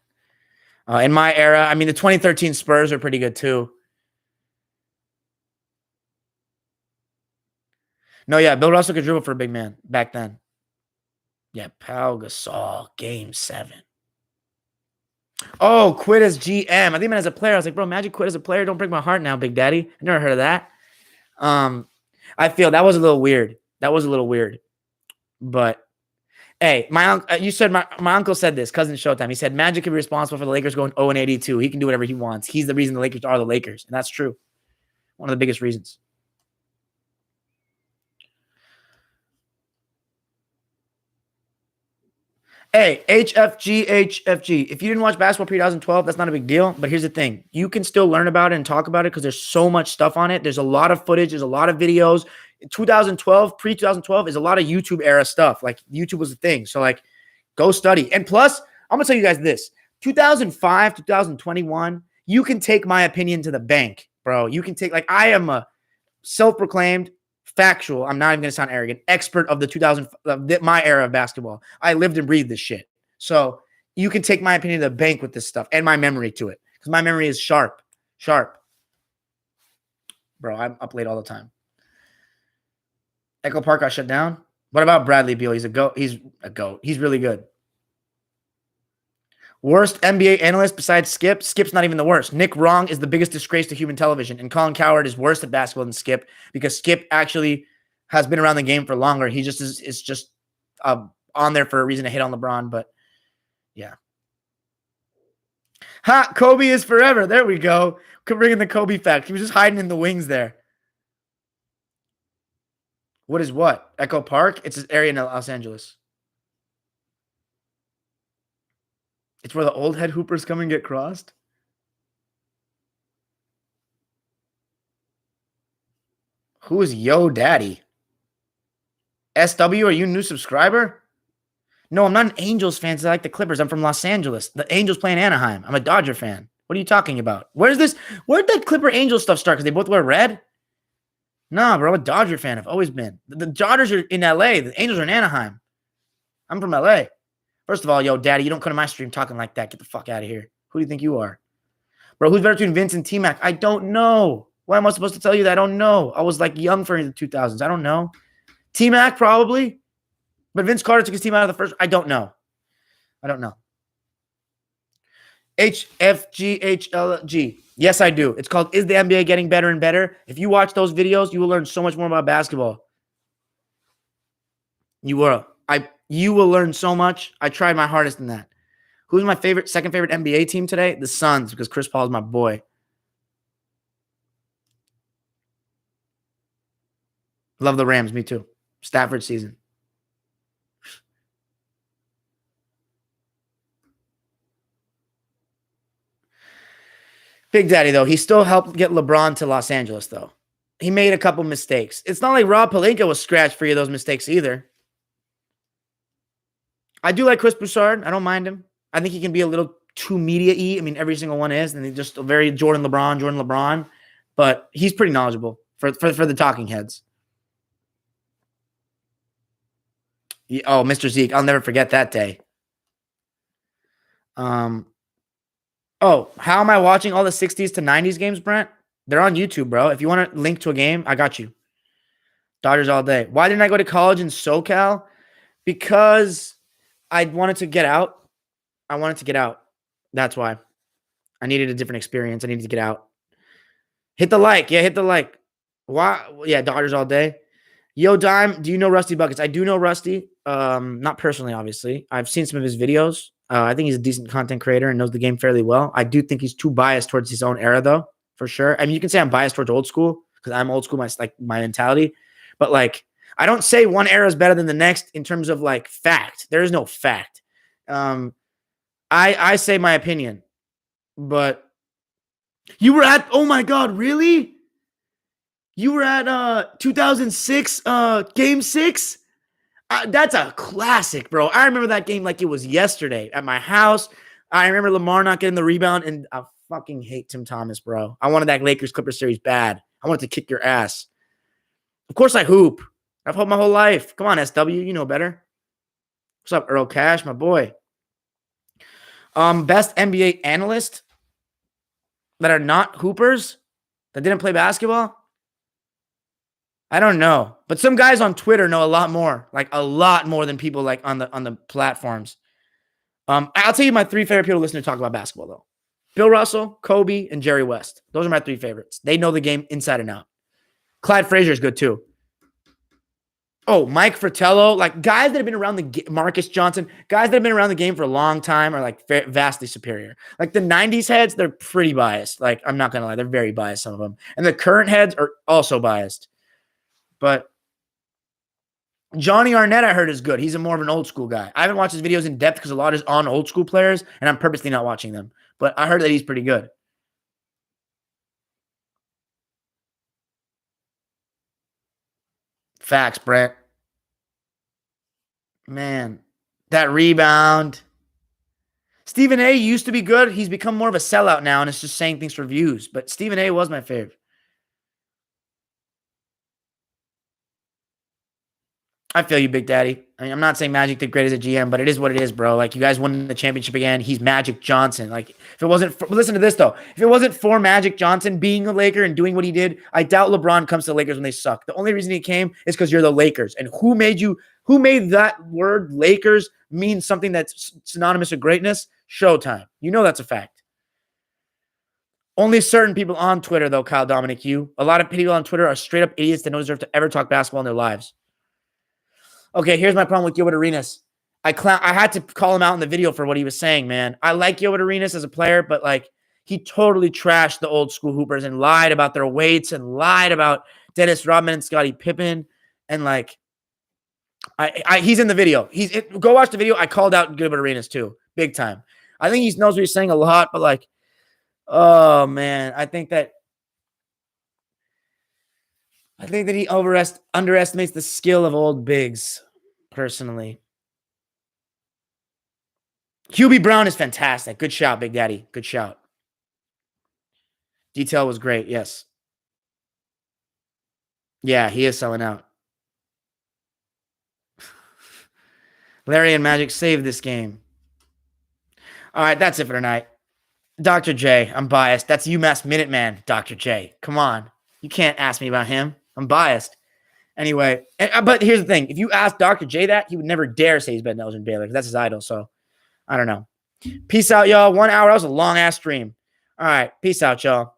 In my era, I mean, the 2013 Spurs are pretty good too. No, yeah, Bill Russell could dribble for a big man back then. Yeah, Pau Gasol, Game 7. Oh, quit as GM. I think as a player. I was like, bro, Magic quit as a player. Don't break my heart now, Big Daddy. I never heard of that. I feel that was a little weird. But hey, my uncle, you said my uncle said this, cousin Showtime. He said Magic could be responsible for the Lakers going 0-82. He can do whatever he wants. He's the reason the Lakers are the Lakers, and that's true. One of the biggest reasons. Hey, HFG. If you didn't watch basketball pre-2012, that's not a big deal. But here's the thing. You can still learn about it and talk about it because there's so much stuff on it. There's a lot of footage. There's a lot of videos. 2012, pre-2012 is a lot of YouTube era stuff. Like YouTube was a thing. So like go study. And plus, I'm going to tell you guys this. 2005, 2021, you can take my opinion to the bank, bro. You can take, like, I am a self-proclaimed factual, I'm not even going to sound arrogant, expert of the 2000, my era of basketball. I lived and breathed this shit. So you can take my opinion to the bank with this stuff and my memory to it because my memory is sharp. Bro, I'm up late all the time. Echo Park got shut down. What about Bradley Beal? He's a goat. He's really good. Worst NBA analyst besides Skip? Skip's not even the worst. Nick Wrong is the biggest disgrace to human television, and Colin Cowherd is worse at basketball than Skip because Skip actually has been around the game for longer. He just is just on there for a reason to hit on LeBron, but yeah. Ha! Kobe is forever. There we go. Could bring in the Kobe fact. He was just hiding in the wings there. What is what? Echo Park? It's an area in Los Angeles. It's where the old head hoopers come and get crossed. Who is Yo Daddy? SW, are you a new subscriber? No, I'm not an Angels fan. I like the Clippers. I'm from Los Angeles. The Angels play in Anaheim. I'm a Dodger fan. What are you talking about? Where'd that Clipper Angel stuff start? Because they both wear red? Nah, bro. I'm a Dodger fan. I've always been. The Dodgers are in LA. The Angels are in Anaheim. I'm from LA. First of all, yo, Daddy, you don't come to my stream talking like that. Get the fuck out of here. Who do you think you are? Bro, who's better between Vince and T-Mac? I don't know. Why am I supposed to tell you that? I don't know. I was like young for the 2000s. I don't know. T-Mac probably. But Vince Carter took his team out of the first. I don't know. HFGHLG. Yes, I do. It's called Is the NBA Getting Better and Better? If you watch those videos, you will learn so much more about basketball. You will learn so much. I tried my hardest in that. Who's my second favorite NBA team today? The Suns, because Chris Paul is my boy. Love the Rams, me too. Stafford season. Big Daddy, though, he still helped get LeBron to Los Angeles, though. He made a couple mistakes. It's not like Rob Pelinka was scratched for you those mistakes either. I do like Chris Broussard. I don't mind him. I think he can be a little too media-y. I mean, every single one is. And he's just a very Jordan LeBron. But he's pretty knowledgeable for the talking heads. Oh, Mr. Zeke. I'll never forget that day. Oh, how am I watching all the 60s to 90s games, Brent? They're on YouTube, bro. If you want to link to a game, I got you. Dodgers all day. Why didn't I go to college in SoCal? Because I wanted to get out. That's why. I needed a different experience. I needed to get out. Hit the like. Yeah, hit the like. Why? Yeah, Dodgers all day. Yo, Dime, do you know Rusty Buckets? I do know Rusty. Not personally, obviously. I've seen some of his videos. I think he's a decent content creator and knows the game fairly well. I do think he's too biased towards his own era, though, for sure. I mean, you can say I'm biased towards old school because I'm old school, my mentality. But, like, I don't say one era is better than the next in terms of, like, fact. There is no fact. I say my opinion. But you were at, oh, my God, really? You were at 2006 Game 6? That's a classic, bro. I remember that game like it was yesterday at my house. I remember Lamar not getting the rebound, and I fucking hate Tim Thomas, bro. I wanted that Lakers-Clippers series bad. I wanted to kick your ass. Of course I hoop. I've hooped my whole life. Come on, SW. You know better. What's up, Earl Cash, my boy? Best NBA analyst that are not hoopers, that didn't play basketball? I don't know, but some guys on Twitter know a lot more, like a lot more than people like on the platforms. I'll tell you my three favorite people to listen to talk about basketball though: Bill Russell, Kobe, and Jerry West. Those are my three favorites. They know the game inside and out. Clyde Frazier is good too. Oh, Mike Fratello, like guys that have been around the Marcus Johnson, guys that have been around the game for a long time are like vastly superior. Like the 90s heads, they're pretty biased. Like I'm not going to lie, they're very biased, some of them. And the current heads are also biased. But Johnny Arnett, I heard, is good. He's more of an old school guy. I haven't watched his videos in depth because a lot is on old school players, and I'm purposely not watching them. But I heard that he's pretty good. Facts, Brent. Man, that rebound. Stephen A used to be good. He's become more of a sellout now, and it's just saying things for views. But Stephen A was my favorite. I feel you, Big Daddy. I mean, I'm not saying Magic did great as a GM, but it is what it is, bro. Like, you guys won the championship again. He's Magic Johnson. Like, if it wasn't for, listen to this, though. If it wasn't for Magic Johnson being a Laker and doing what he did, I doubt LeBron comes to the Lakers when they suck. The only reason he came is because you're the Lakers. And who made that word Lakers mean something that's synonymous with greatness? Showtime. You know that's a fact. Only certain people on Twitter, though, Kyle Dominic, you. A lot of people on Twitter are straight up idiots that don't deserve to ever talk basketball in their lives. Okay, here's my problem with Gilbert Arenas. I had to call him out in the video for what he was saying, man. I like Gilbert Arenas as a player, but like he totally trashed the old school Hoopers and lied about their weights and lied about Dennis Rodman and Scottie Pippen. And like, he's in the video. Go watch the video. I called out Gilbert Arenas too, big time. I think he knows what he's saying a lot, but like, oh man, I think that he underestimates the skill of old bigs, personally. Hubie Brown is fantastic. Good shout, Big Daddy. Good shout. Detail was great, yes. Yeah, he is selling out. Larry and Magic saved this game. All right, that's it for tonight. Dr. J, I'm biased. That's UMass Minuteman, Dr. J. Come on. You can't ask me about him. I'm biased. Anyway, but here's the thing. If you ask Dr. J that, he would never dare say he's better than Elgin Baylor because that's his idol. So, I don't know. Peace out, y'all. 1 hour. That was a long-ass stream. All right. Peace out, y'all.